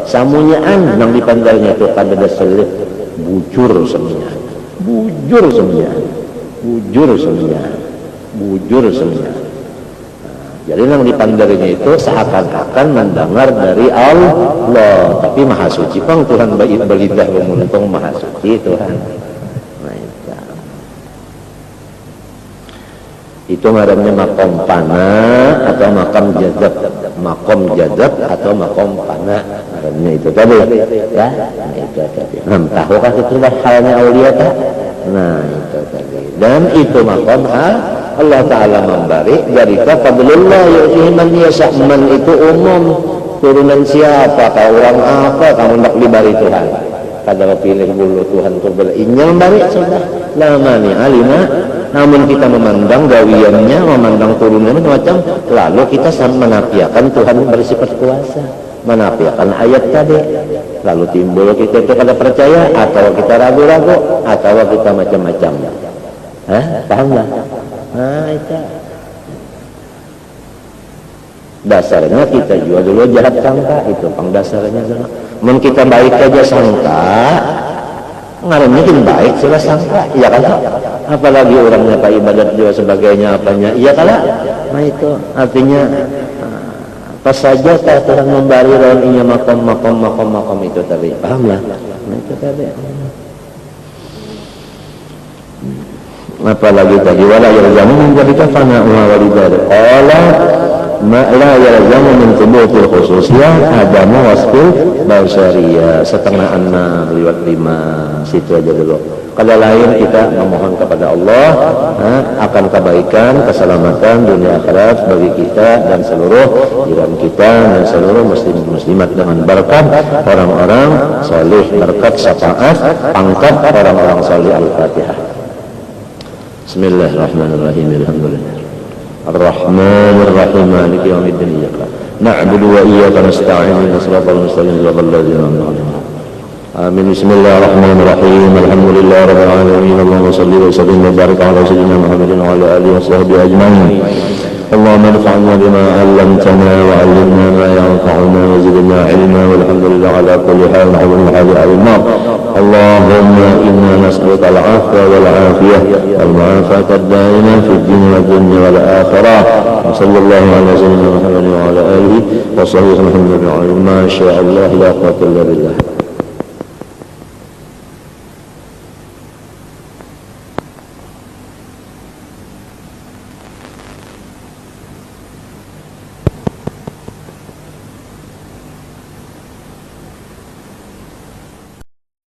Samunyaan nang dipandangnya itu kada ada selip, bujur semuanya. Jadi yang dipandangnya itu seakan-akan mendengar dari Allah, tapi maha suci pang Tuhan balidah menguntung maha suci Tuhan. Nah, itu ngarannya makom pana atau makom jadab atau makom pana, ngarannya itu tadi ya. Nah, itu tadi. Tahu kan itu halnya aulia tak? Nah, itu tadi. Dan itu makom hal Allah Ta'ala memberi dari fadlullah yu'tihi man yasha'. Man itu umum, turunan siapa, kau orang apa kamu nak diberi Tuhan. Kada pilih dulu Tuhan tu berinya memberi sudah lama ni alima. Namun kita memandang gawiannya, memandang turunannya macam, lalu kita menafikan Tuhan bersifat kuasa, menafikan ayat tadi, lalu timbul kita itu kada percaya atau kita ragu-ragu atau kita macam-macam. Paham lah? Nah, itu dasarnya kita juga dulu jahat sangka, itu pang dasarnya sana. Men kita baik aja sangka, ngarannya mungkin baik sudah sangka, iya kan? Apalagi orangnya pak ibadat juga sebagainya apanya, iya kan? Nah itu artinya pas saja Tuhan memberi lawan makom itu tadi, paham lah? Nah itu tadi. Apalagi tadi wala yarjamu menjadi kafana wa walidar. la yalzamu min thubutil khususiyah adamu wasfil basyariyah. Setengah 6 lewat 5 situ aja dulu. Kalau lain kita memohon kepada Allah akan kebaikan, keselamatan dunia akhirat bagi kita dan seluruh jiran kita dan seluruh muslim muslimat dengan berkat orang-orang saleh, berkat syafaat pangkat orang-orang saleh. Al-Fatihah. Bismillahirrahmanirrahim. Alhamdulillah. Ar-Rahmanir Rahim. Maliki yaumiddin. Iyyaka na'budu wa iyyaka nasta'in. Ihdinas siratal mustaqim. Siratal ladzina an'amta 'alaihim. Amin. Bismillahirrahmanirrahim. Alhamdulillah rabbil alamin. Allahumma shalli wa sallim wa barik ala sayyidina Muhammadin wa ala alihi wa sahbihi ajma'in. Allahumma anfa'na bima 'allamtana wa 'allimna ma yanfa'una wa zidna 'ilma walhamdulillah ala kulli hal wa ala hadhihi al-umma. Allahumma inna nas'aluka al-'afwa wal 'afiyah wal mu'afata ad-da'imah fid dunya wad dunya wal akhirah. Sallallahu ala sayyidina Muhammadin wa ala alihi wa sahbihi ajma'in. Ma syaa Allah la quwwata illa billah.